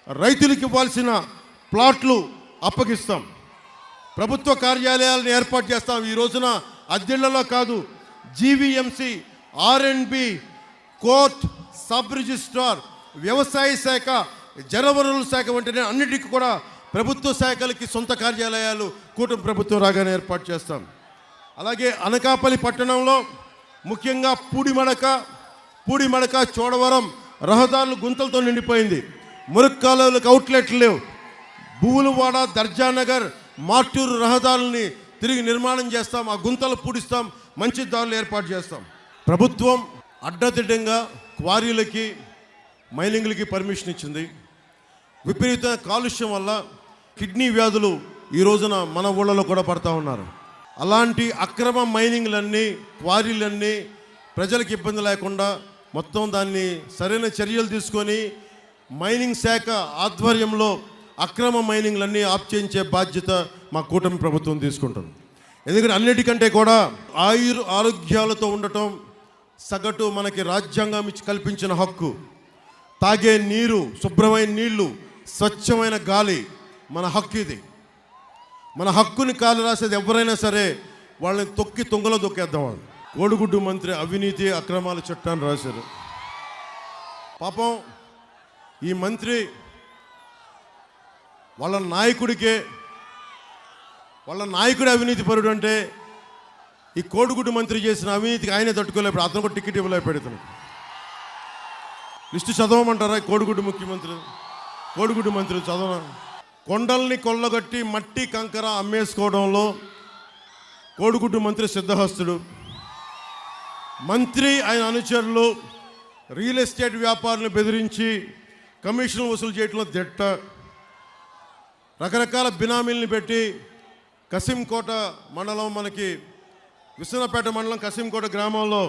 రైతులకు ఇవ్వాల్సిన ప్లాట్లు అప్పగిస్తాం. ప్రభుత్వ కార్యాలయాలను ఏర్పాటు చేస్తాం. ఈ రోజున అద్దెళ్లలో కాదు, జీవీఎంసీ, ఆర్ఎండ్బి, కోర్ట్, సబ్ రిజిస్ట్రార్, వ్యవసాయ శాఖ, జలవనరుల శాఖ వంటి అన్నిటికీ కూడా ప్రభుత్వ శాఖలకి సొంత కార్యాలయాలు కూటమి ప్రభుత్వం రాగానే ఏర్పాటు చేస్తాం. అలాగే అనకాపల్లి పట్టణంలో ముఖ్యంగా పూడిమడక చోడవరం రహదారులు గుంతలతో నిండిపోయింది. మురుక్కాలువలకు అవుట్లెట్లు లేవు. భూలువాడ, దర్జానగర్, మార్టూరు రహదారులని తిరిగి నిర్మాణం చేస్తాం. ఆ గుంతలు పూడిస్తాం, మంచి దారులు ఏర్పాటు చేస్తాం. ప్రభుత్వం అడ్డదిడ్డంగా క్వారీలకి, మైనింగ్లకి పర్మిషన్ ఇచ్చింది. విపరీత కాలుష్యం వల్ల కిడ్నీ వ్యాధులు ఈ రోజున మన ఊళ్ళలో కూడా పడతా ఉన్నారు. అలాంటి అక్రమ మైనింగ్లన్నీ, క్వారీలన్నీ ప్రజలకు ఇబ్బంది లేకుండా మొత్తం దాన్ని సరైన చర్యలు తీసుకొని మైనింగ్ శాఖ ఆధ్వర్యంలో అక్రమ మైనింగ్లన్నీ ఆప్ చేయించే బాధ్యత మా కూటమి ప్రభుత్వం తీసుకుంటుంది. ఎందుకంటే అన్నిటికంటే కూడా ఆరోగ్యాలతో ఉండటం సగటు మనకి రాజ్యాంగం ఇచ్చి కల్పించిన హక్కు. తాగే నీరు, శుభ్రమైన నీళ్లు, స్వచ్ఛమైన గాలి మన హక్కు. ఇది మన హక్కుని కాలు రాసేది ఎవరైనా సరే వాళ్ళని తొక్కి తుంగలో దొక్కేద్దాం. వాళ్ళు కోడిగుడ్డు మంత్రి అవినీతి అక్రమాల చట్టాన్ని రాశారు. పాపం ఈ మంత్రి వాళ్ళ నాయకుడే అవినీతి పరుడు అంటే ఈ కోడిగుడ్డు మంత్రి చేసిన అవినీతికి ఆయనే తట్టుకోలేకపోయాడు. అతను కూడా టికెట్ ఇవ్వలేకపోయాడు. లిస్టు చదవమంటారా? కోడిగుడ్డు మంత్రి చదవ. కొండల్ని కొల్లగట్టి మట్టి కంకర అమ్మేసుకోవడంలో కోడిగుడ్డు మంత్రి సిద్ధహస్తుడు. మంత్రి ఆయన అనుచరులు రియల్ ఎస్టేట్ వ్యాపారులను బెదిరించి కమిషన్లు వసూలు చేయడంలో దిట్ట. రకరకాల బినామీల్ని పెట్టి కసింకోట మండలం, మనకి విశ్వనాథపేట మండలం కసింకోట గ్రామంలో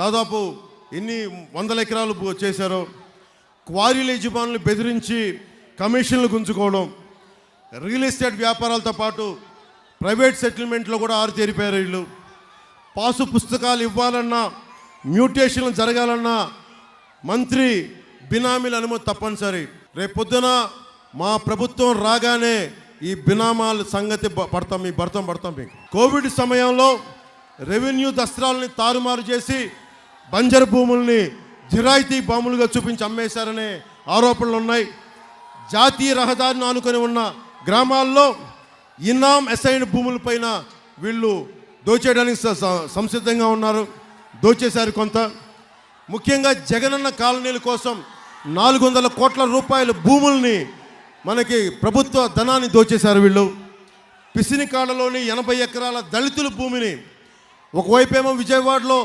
దాదాపు ఎన్ని 100 ఎకరాలు చేశారో. క్వారీల యజమానులు బెదిరించి కమిషన్లు గుంజుకోవడం. రియల్ ఎస్టేట్ వ్యాపారాలతో పాటు ప్రైవేట్ సెటిల్మెంట్లో కూడా ఆరితేరిపోయారు వీళ్ళు. పాసు పుస్తకాలు ఇవ్వాలన్నా, మ్యూటేషన్లు జరగాలన్నా మంత్రి బినామీల అనుమతి తప్పనిసరి. రేపు పొద్దున మా ప్రభుత్వం రాగానే ఈ బినామాల సంగతి పడతాం మీకు. కోవిడ్ సమయంలో రెవెన్యూ దస్త్రాలని తారుమారు చేసి బంజరు భూముల్ని జిరాయితీ భూములుగా చూపించి అమ్మేశారనే ఆరోపణలు ఉన్నాయి. జాతీయ రహదారిని ఆనుకొని ఉన్న గ్రామాల్లో ఇనాం అసైన్ భూములపైన వీళ్ళు దోచేయడానికి సంసిద్ధంగా ఉన్నారు. దోచేశారు కొంత. ముఖ్యంగా జగనన్న కాలనీల కోసం 400 కోట్ల రూపాయల భూముల్ని, మనకి ప్రభుత్వ ధనాన్ని దోచేశారు వీళ్ళు. పిసినికాడలోని 80 ఎకరాల దళితుల భూమిని, ఒకవైపేమో విజయవాడలో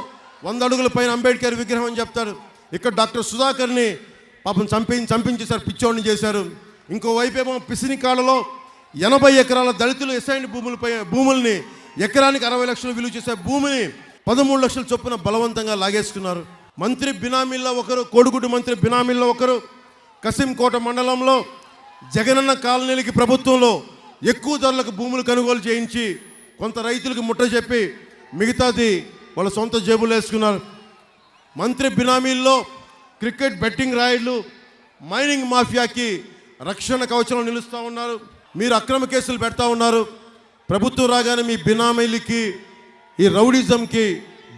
100 అడుగుల పైన అంబేద్కర్ విగ్రహం అని చెప్తారు. ఇక్కడ డాక్టర్ సుధాకర్ని పాపం చంపించేశారు, పిచ్చోడిని చేశారు. ఇంకోవైపేమో పిసినికాడలో 80 ఎకరాల దళితులు అసైన్డ్ భూముల్ని ఎకరానికి 60 లక్షలు విలువ చేసే భూమిని 13 లక్షల చొప్పున బలవంతంగా లాగేసుకున్నారు. మంత్రి బినామీల్లో ఒకరు, కోడిగుడ్డు మంత్రి బినామీల్లో ఒకరు. కసింకోట మండలంలో జగనన్న కాలనీలకి ప్రభుత్వంలో ఎక్కువ ధరలకు భూములు కొనుగోలు చేయించి కొంత రైతులకు ముట్ట చెప్పి మిగతాది వాళ్ళ సొంత జేబులు వేసుకున్నారు. మంత్రి బినామీల్లో క్రికెట్ బెట్టింగ్ రాయిడ్లు, మైనింగ్ మాఫియాకి రక్షణ కవచంలో నిలుస్తూ ఉన్నారు. మీరు అక్రమ కేసులు పెడతా ఉన్నారు. ప్రభుత్వం రాగానే మీ బినామీలకి, ఈ రౌడిజంకి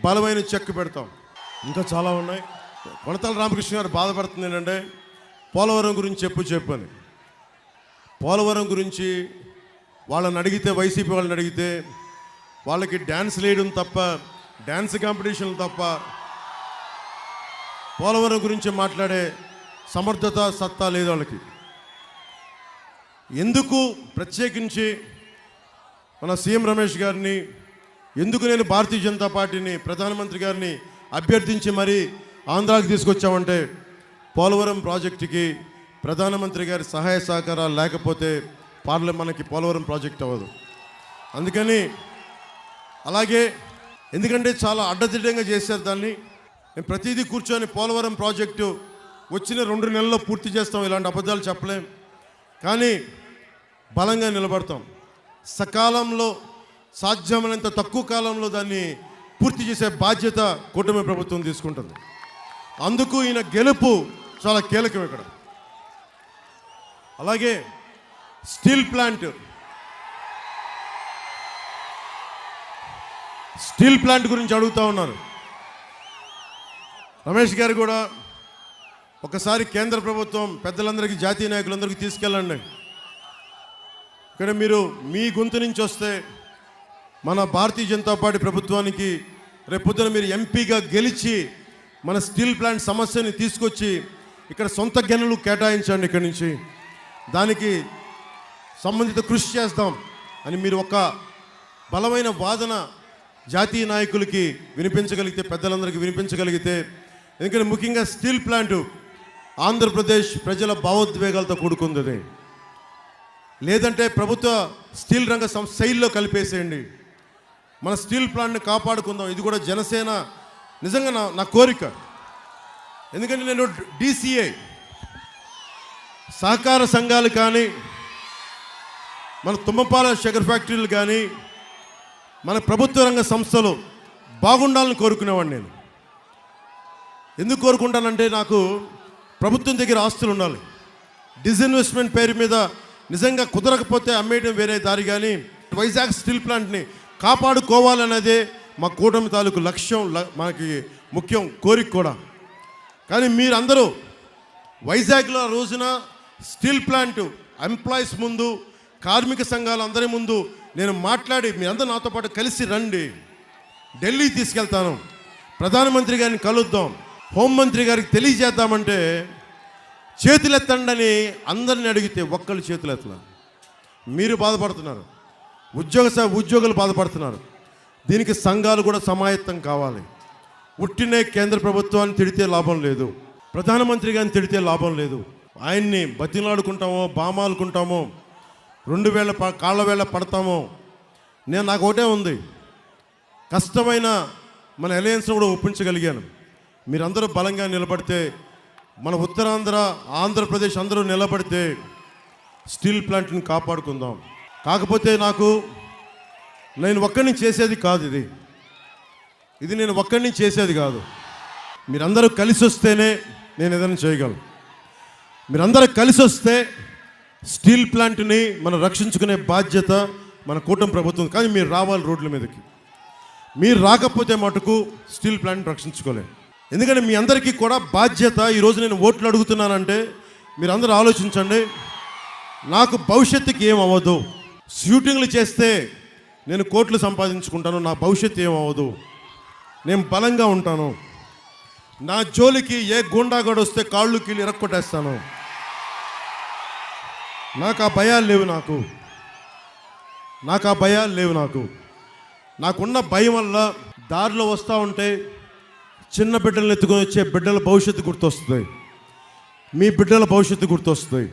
బలమైన చెక్ పెడతాం. ఇంకా చాలా ఉన్నాయి. కొనతాల రామకృష్ణ గారు బాధపడుతుంది ఏంటంటే పోలవరం గురించి చెప్పని. పోలవరం గురించి వాళ్ళని అడిగితే, వైసీపీ వాళ్ళని అడిగితే వాళ్ళకి డ్యాన్స్ వేయడం తప్ప, డ్యాన్స్ కాంపిటీషన్లు తప్ప పోలవరం గురించి మాట్లాడే సమర్థత, సత్తా లేదు వాళ్ళకి. ఎందుకు ప్రత్యేకించి మన సీఎం రమేష్ గారిని, ఎందుకు నేను భారతీయ జనతా పార్టీని, ప్రధానమంత్రి గారిని అభ్యర్థించి మరీ ఆంధ్రాకి తీసుకొచ్చామంటే పోలవరం ప్రాజెక్టుకి ప్రధానమంత్రి గారి సహాయ సహకారాలు లేకపోతే మనకి పోలవరం ప్రాజెక్ట్ అవ్వదు. అందుకని అలాగే ఎందుకంటే చాలా అడ్డదిడ్డంగా చేశారు దాన్ని. నేను ప్రతిదీ కూర్చొని పోలవరం ప్రాజెక్టు వచ్చిన 2 నెలల్లో పూర్తి చేస్తాం, ఇలాంటి అబద్ధాలు చెప్పలేం. కానీ బలంగా నిలబడతాం. సకాలంలో సాధ్యమైనంత తక్కువ కాలంలో దాన్ని పూర్తి చేసే బాధ్యత కూటమి ప్రభుత్వం తీసుకుంటుంది. అందుకు ఈయన గెలుపు చాలా కీలకం ఇక్కడ. అలాగే స్టీల్ ప్లాంట్ గురించి అడుగుతూ ఉన్నారు. రమేష్ గారు కూడా ఒకసారి కేంద్ర ప్రభుత్వం పెద్దలందరికీ, జాతీయ నాయకులందరికీ తీసుకెళ్ళండి. ఇక్కడ మీరు మీ గొంతు నుంచి వస్తే మన భారతీయ జనతా పార్టీ ప్రభుత్వానికి రేపొద్దున మీరు ఎంపీగా గెలిచి మన స్టీల్ ప్లాంట్ సమస్యని తీసుకొచ్చి ఇక్కడ సొంత గనులు కేటాయించండి. ఇక్కడి నుంచి దానికి సంబంధిత కృషి చేస్తాం అని మీరు ఒక బలమైన వాదన జాతీయ నాయకులకి వినిపించగలిగితే, పెద్దలందరికీ వినిపించగలిగితే, ఎందుకంటే ముఖ్యంగా స్టీల్ ప్లాంటు ఆంధ్రప్రదేశ్ ప్రజల భావోద్వేగాలతో కూడుకుంది. లేదంటే ప్రభుత్వ స్టీల్ రంగ శైలిలో కలిపేసేయండి. మన స్టీల్ ప్లాంట్ని కాపాడుకుందాం. ఇది కూడా జనసేన నిజంగా నా కోరిక. ఎందుకంటే నేను DCA సహకార సంఘాలు కానీ, మన తుమ్మపాల షుగర్ ఫ్యాక్టరీలు కానీ, మన ప్రభుత్వ రంగ సంస్థలు బాగుండాలని కోరుకునేవాడిని. నేను ఎందుకు కోరుకుంటానంటే నాకు ప్రభుత్వం దగ్గర ఆస్తులు ఉండాలి. డిస్ఇన్వెస్ట్మెంట్ పేరు మీద నిజంగా కుదరకపోతే అమ్మేయడం వేరే దారి, కానీ వైజాగ్ స్టీల్ ప్లాంట్ని కాపాడుకోవాలనేదే మా కూటమి తాలూకు లక్ష్యం, మనకి ముఖ్యం, కోరిక కూడా. కానీ మీరందరూ వైజాగ్లో రోజున స్టీల్ ప్లాంట్ ఎంప్లాయీస్ ముందు, కార్మిక సంఘాల అందరి ముందు నేను మాట్లాడి మీరందరూ నాతో పాటు కలిసి రండి, ఢిల్లీ తీసుకెళ్తాను, ప్రధానమంత్రి గారిని కలుద్దాం, హోంమంత్రి గారికి తెలియజేద్దామంటే చేతులెత్తండి అని అందరిని అడిగితే ఒక్కళ్ళు చేతులెత్తలా. మీరు బాధపడుతున్నారు, ఉద్యోగులు బాధపడుతున్నారు. దీనికి సంఘాలు కూడా సమాయత్తం కావాలి. ఉట్టినే కేంద్ర ప్రభుత్వాన్ని తిడితే లాభం లేదు, ప్రధానమంత్రి గారిని తిడితే లాభం లేదు. ఆయన్ని బతిలాడుకుంటామో, బామాలుకుంటామో, 2000 కాళ్ళ వేళ పడతామో. నాకు ఒకటే ఉంది, కష్టమైన మన అలయన్స్ను కూడా ఒప్పించగలిగాను. మీరందరూ బలంగా నిలబడితే, మన ఉత్తరాంధ్ర, ఆంధ్రప్రదేశ్ అందరూ నిలబడితే స్టీల్ ప్లాంట్ని కాపాడుకుందాం. కాకపోతే నేను ఒక్కడిని చేసేది కాదు, ఇది నేను ఒక్కడిని చేసేది కాదు. మీరందరూ కలిసి వస్తేనే నేను ఏదైనా చేయగలను. మీరందరూ కలిసి వస్తే స్టీల్ ప్లాంట్ని మనం రక్షించుకునే బాధ్యత మన కూటమి ప్రభుత్వం. కానీ మీరు రావాలి రోడ్ల మీదకి. మీరు రాకపోతే మటుకు స్టీల్ ప్లాంట్ రక్షించుకోలేము. ఎందుకంటే మీ అందరికీ కూడా బాధ్యత. ఈరోజు నేను ఓట్లు అడుగుతున్నానంటే మీరందరూ ఆలోచించండి, నాకు భవిష్యత్తుకి ఏం అవ్వదు. షూటింగ్లు చేస్తే నేను కోట్లు సంపాదించుకుంటాను, నా భవిష్యత్తు ఏం అవ్వదు. నేను బలంగా ఉంటాను. నా జోలికి ఏ గుండాగడు వస్తే కాళ్ళు కీళ్ళు ఇరక్కొట్టేస్తాను. నాకు ఆ భయాలు లేవు. నాకున్న భయం వల్ల దారిలో వస్తూ ఉంటే చిన్న బిడ్డలను ఎత్తుకొని వచ్చే బిడ్డల భవిష్యత్తు గుర్తొస్తుంది, మీ బిడ్డల భవిష్యత్తు గుర్తొస్తుంది.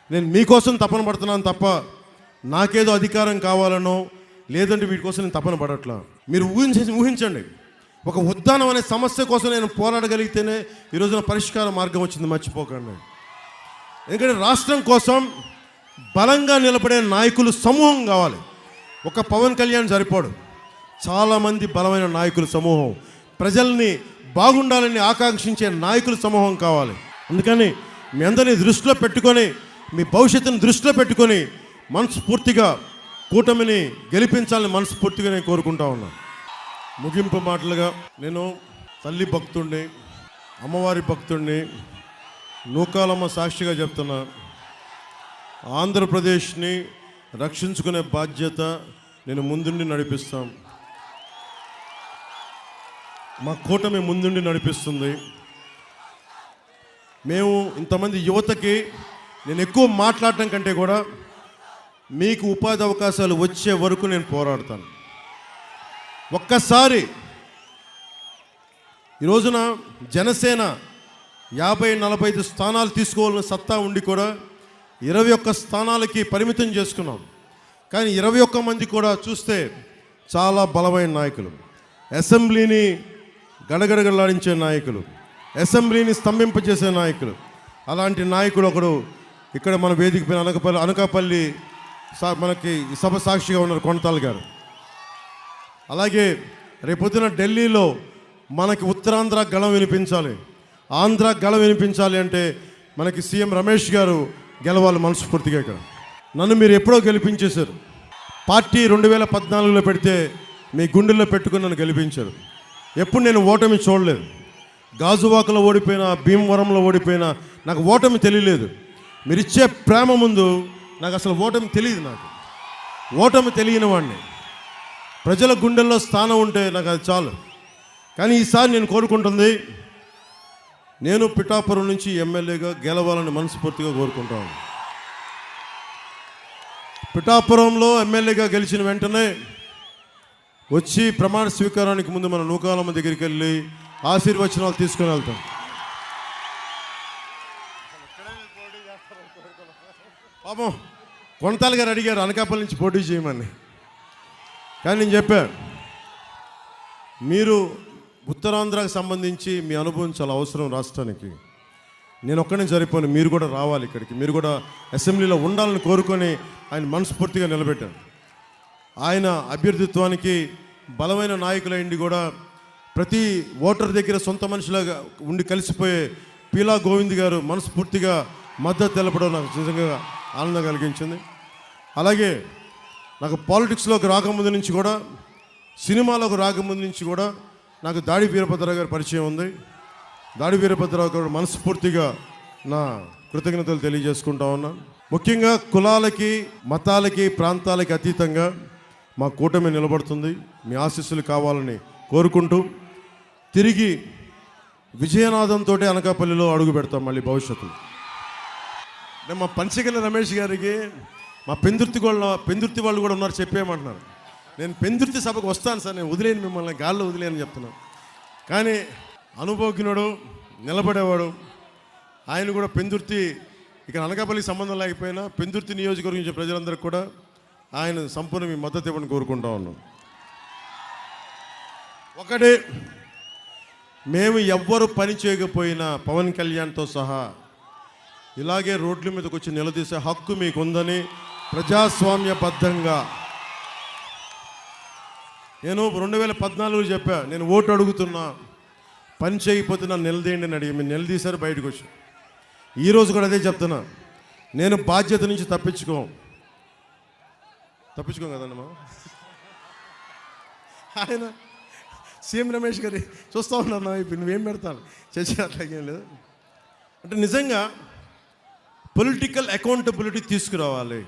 నేను మీకోసం తపన పడుతున్నాను తప్ప నాకేదో అధికారం కావాలనో, లేదంటే వీటి కోసం నేను తపన పడట్లా. మీరు ఊహించండి, ఒక ఉద్దానం అనే సమస్య కోసం నేను పోరాడగలిగితేనే ఈరోజున పరిష్కార మార్గం వచ్చింది, మర్చిపోకండి. ఎందుకంటే రాష్ట్రం కోసం బలంగా నిలబడే నాయకులు సమూహం కావాలి. ఒక పవన్ కళ్యాణ్ సరిపోడు, చాలామంది బలమైన నాయకుల సమూహం, ప్రజల్ని బాగుండాలని ఆకాంక్షించే నాయకుల సమూహం కావాలి. అందుకని మీ అందరినీ దృష్టిలో పెట్టుకొని, మీ భవిష్యత్తును దృష్టిలో పెట్టుకొని మనస్ఫూర్తిగా కూటమిని గెలిపించాలని మనస్ఫూర్తిగా నేను కోరుకుంటా ఉన్నాను. ముగింపు మాటలుగా నేను తల్లి భక్తుడిని, అమ్మవారి భక్తుడిని, నూకాలమ్మ సాక్షిగా చెప్తున్నా, ఆంధ్రప్రదేశ్ని రక్షించుకునే బాధ్యత నేను ముందుండి నడిపిస్తాం. మా కూటమి ముందుండి నడిపిస్తుంది. మేము ఇంతమంది యువతకి నేను ఎక్కువ మాట్లాడటం కంటే కూడా మీకు ఉపాధి అవకాశాలు వచ్చే వరకు నేను పోరాడతాను. ఒక్కసారి ఈ రోజున జనసేన 50-45 స్థానాలు తీసుకోవాలని సత్తా ఉండి కూడా 21 స్థానాలకి పరిమితం చేసుకున్నాం. కానీ 21 మంది కూడా చూస్తే చాలా బలమైన నాయకులు, అసెంబ్లీని గడగడగలాడించే నాయకులు, అసెంబ్లీని స్తంభింపజేసే నాయకులు. అలాంటి నాయకుడు ఒకడు ఇక్కడ మన వేదిక పైన అనకాపల్లి మనకి సభ సాక్షిగా ఉన్నారు కొనతాల్ గారు. అలాగే రేపొద్దున ఢిల్లీలో మనకి ఉత్తరాంధ్ర గళం వినిపించాలి, ఆంధ్ర గళం వినిపించాలి అంటే మనకి సీఎం రమేష్ గారు గెలవాలి మనస్ఫూర్తిగా. ఇక్కడ నన్ను మీరు ఎప్పుడో గెలిపించేశారు. పార్టీ 2014లో పెడితే మీ గుండెల్లో పెట్టుకుని నన్ను గెలిపించారు. ఎప్పుడు నేను ఓటమి చూడలేదు. గాజువాకలో ఓడిపోయినా, భీమవరంలో ఓడిపోయినా నాకు ఓటమి తెలియలేదు. మీరు ఇచ్చే ప్రేమ ముందు నాకు అసలు ఓటమి తెలియదు. నాకు ఓటమి తెలియని వాడిని. ప్రజల గుండెల్లో స్థానం ఉంటే నాకు అది చాలు. కానీ ఈసారి నేను కోరుకుంటుంది, నేను పిఠాపురం నుంచి ఎమ్మెల్యేగా గెలవాలని మనస్ఫూర్తిగా కోరుకుంటాను. పిఠాపురంలో ఎమ్మెల్యేగా గెలిచిన వెంటనే వచ్చి ప్రమాణ స్వీకారానికి ముందు మన నూకాలమ్మ దగ్గరికి వెళ్ళి ఆశీర్వచనాలు తీసుకుని వెళ్తాం. పాపం కొనతాల్ గారు అడిగారు అనకాపల్లి నుంచి పోటీ చేయమని. కానీ నేను చెప్పాను, మీరు ఉత్తరాంధ్రకు సంబంధించి మీ అనుభవం చాలా అవసరం రాష్ట్రానికి. నేను ఒక్కనే సరిపోను, మీరు కూడా రావాలి ఇక్కడికి, మీరు కూడా అసెంబ్లీలో ఉండాలని కోరుకొని ఆయన మనస్ఫూర్తిగా నిలబెట్టాను. ఆయన అభ్యర్థిత్వానికి బలమైన నాయకులైండి కూడా ప్రతి ఓటర్ దగ్గర సొంత మనిషిలాగా ఉండి కలిసిపోయే పీలా గోవింద్ గారు మనస్ఫూర్తిగా మద్దతు తెలపడం నాకు నిజంగా ఆనందం కలిగించింది. అలాగే నాకు పాలిటిక్స్లోకి రాకముందు నుంచి కూడా, సినిమాలోకి రాకముందు నుంచి కూడా నాకు దాడి వీరభద్రరావు గారి పరిచయం ఉంది. దాడి వీరభద్రరావు గారు మనస్ఫూర్తిగా నా కృతజ్ఞతలు తెలియజేసుకుంటా ఉన్నాను. ముఖ్యంగా కులాలకి, మతాలకి, ప్రాంతాలకి అతీతంగా మా కూటమి నిలబడుతుంది. మీ ఆశీస్సులు కావాలని కోరుకుంటూ తిరిగి విజయనాథంతో అనకాపల్లిలో అడుగు పెడతాం మళ్ళీ భవిష్యత్తులో. మా పంచగల రమేష్ గారికి మా పెందుర్తి వాళ్ళు కూడా ఉన్నారు, చెప్పేయమంటున్నారు. నేను పెందుర్తి సభకు వస్తాను సార్, నేను వదిలేను, మిమ్మల్ని గాల్లో వదిలేని చెప్తున్నాను. కానీ అనుభవజ్ఞుడు, నిలబడేవాడు. ఆయన కూడా పెందుర్తి, ఇక్కడ అనకాపల్లికి సంబంధం లేకపోయినా పెందుర్తి నియోజకవర్గం నుంచి ప్రజలందరికీ కూడా ఆయన సంపూర్ణ మీ మద్దతు ఇవ్వని కోరుకుంటా ఉన్నాం. ఒకటే, మేము ఎవ్వరు పని చేయకపోయినా పవన్ కళ్యాణ్తో సహా ఇలాగే రోడ్ల మీదకి వచ్చి నిలదీసే హక్కు మీకుందని ప్రజాస్వామ్యబద్ధంగా నేను 2014 చెప్పా, నేను ఓటు అడుగుతున్నా, పని చేయకపోతే నన్ను నిలదీయండి అని అడిగి మీరు నిలదీశారు, బయటకు వచ్చి. ఈరోజు కూడా అదే చెప్తున్నా, నేను బాధ్యత నుంచి తప్పించుకోం కదండి మా ఆయన సీఎం రమేష్ గారి చూస్తూ ఉన్నారు, ఇప్పుడు నువ్వేం పెడతాను చర్చ అట్లాగేం లేదు. అంటే నిజంగా పొలిటికల్ అకౌంటబిలిటీ తీసుకురావాలి,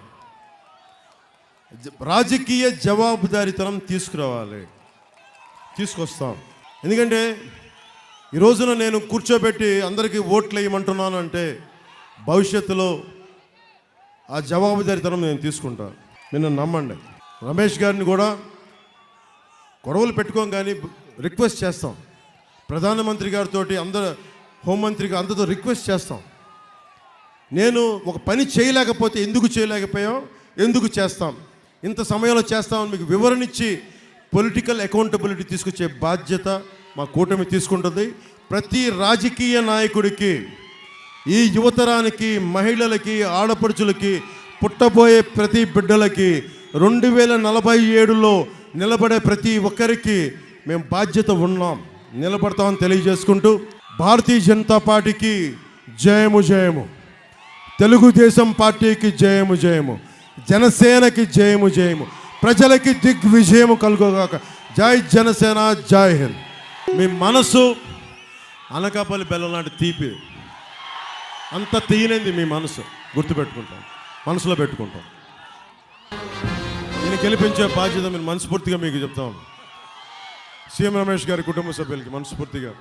రాజకీయ జవాబుదారీతనం తీసుకొస్తాం. ఎందుకంటే ఈ రోజున నేను కూర్చోబెట్టి అందరికీ ఓట్లు వేయమంటున్నాను అంటే భవిష్యత్తులో ఆ జవాబుదారీతనం నేను తీసుకుంటాను. మీరు నమ్మండి. రమేష్ గారిని కూడా గొడవలు పెట్టుకోం కానీ రిక్వెస్ట్ చేస్తాం. ప్రధానమంత్రి గారితో, అందరు హోంమంత్రికి అందరితో రిక్వెస్ట్ చేస్తాం. నేను ఒక పని చేయలేకపోతే ఎందుకు చేస్తాం, ఇంత సమయంలో చేస్తామని మీకు వివరణ ఇచ్చి పొలిటికల్ అకౌంటబిలిటీ తీసుకొచ్చే బాధ్యత మా కూటమి తీసుకుంటుంది. ప్రతి రాజకీయ నాయకుడికి, ఈ యువతరానికి, మహిళలకి, ఆడపడుచులకి, పుట్టబోయే ప్రతి బిడ్డలకి 2047లో నిలబడే ప్రతి ఒక్కరికి మేము బాధ్యత ఉన్నాం, నిలబడతామని తెలియజేసుకుంటూ, భారతీయ జనతా పార్టీకి జయము, తెలుగుదేశం పార్టీకి జయము, జనసేనకి జయము, ప్రజలకి దిగ్విజయము కలుగుగాక. జై జనసేన, జై హింద్. మీ మనసు అనకాపల్లి బెల్లం లాంటి తీపి, అంత తీయనింది మీ మనసు, గుర్తుపెట్టుకుంటాం, మనసులో పెట్టుకుంటాం. నేను గెలిపించే బాధ్యత మీరు మనస్ఫూర్తిగా మీకు చెప్తాం. సీఎం రమేష్ గారి కుటుంబ సభ్యులకి మనస్ఫూర్తిగా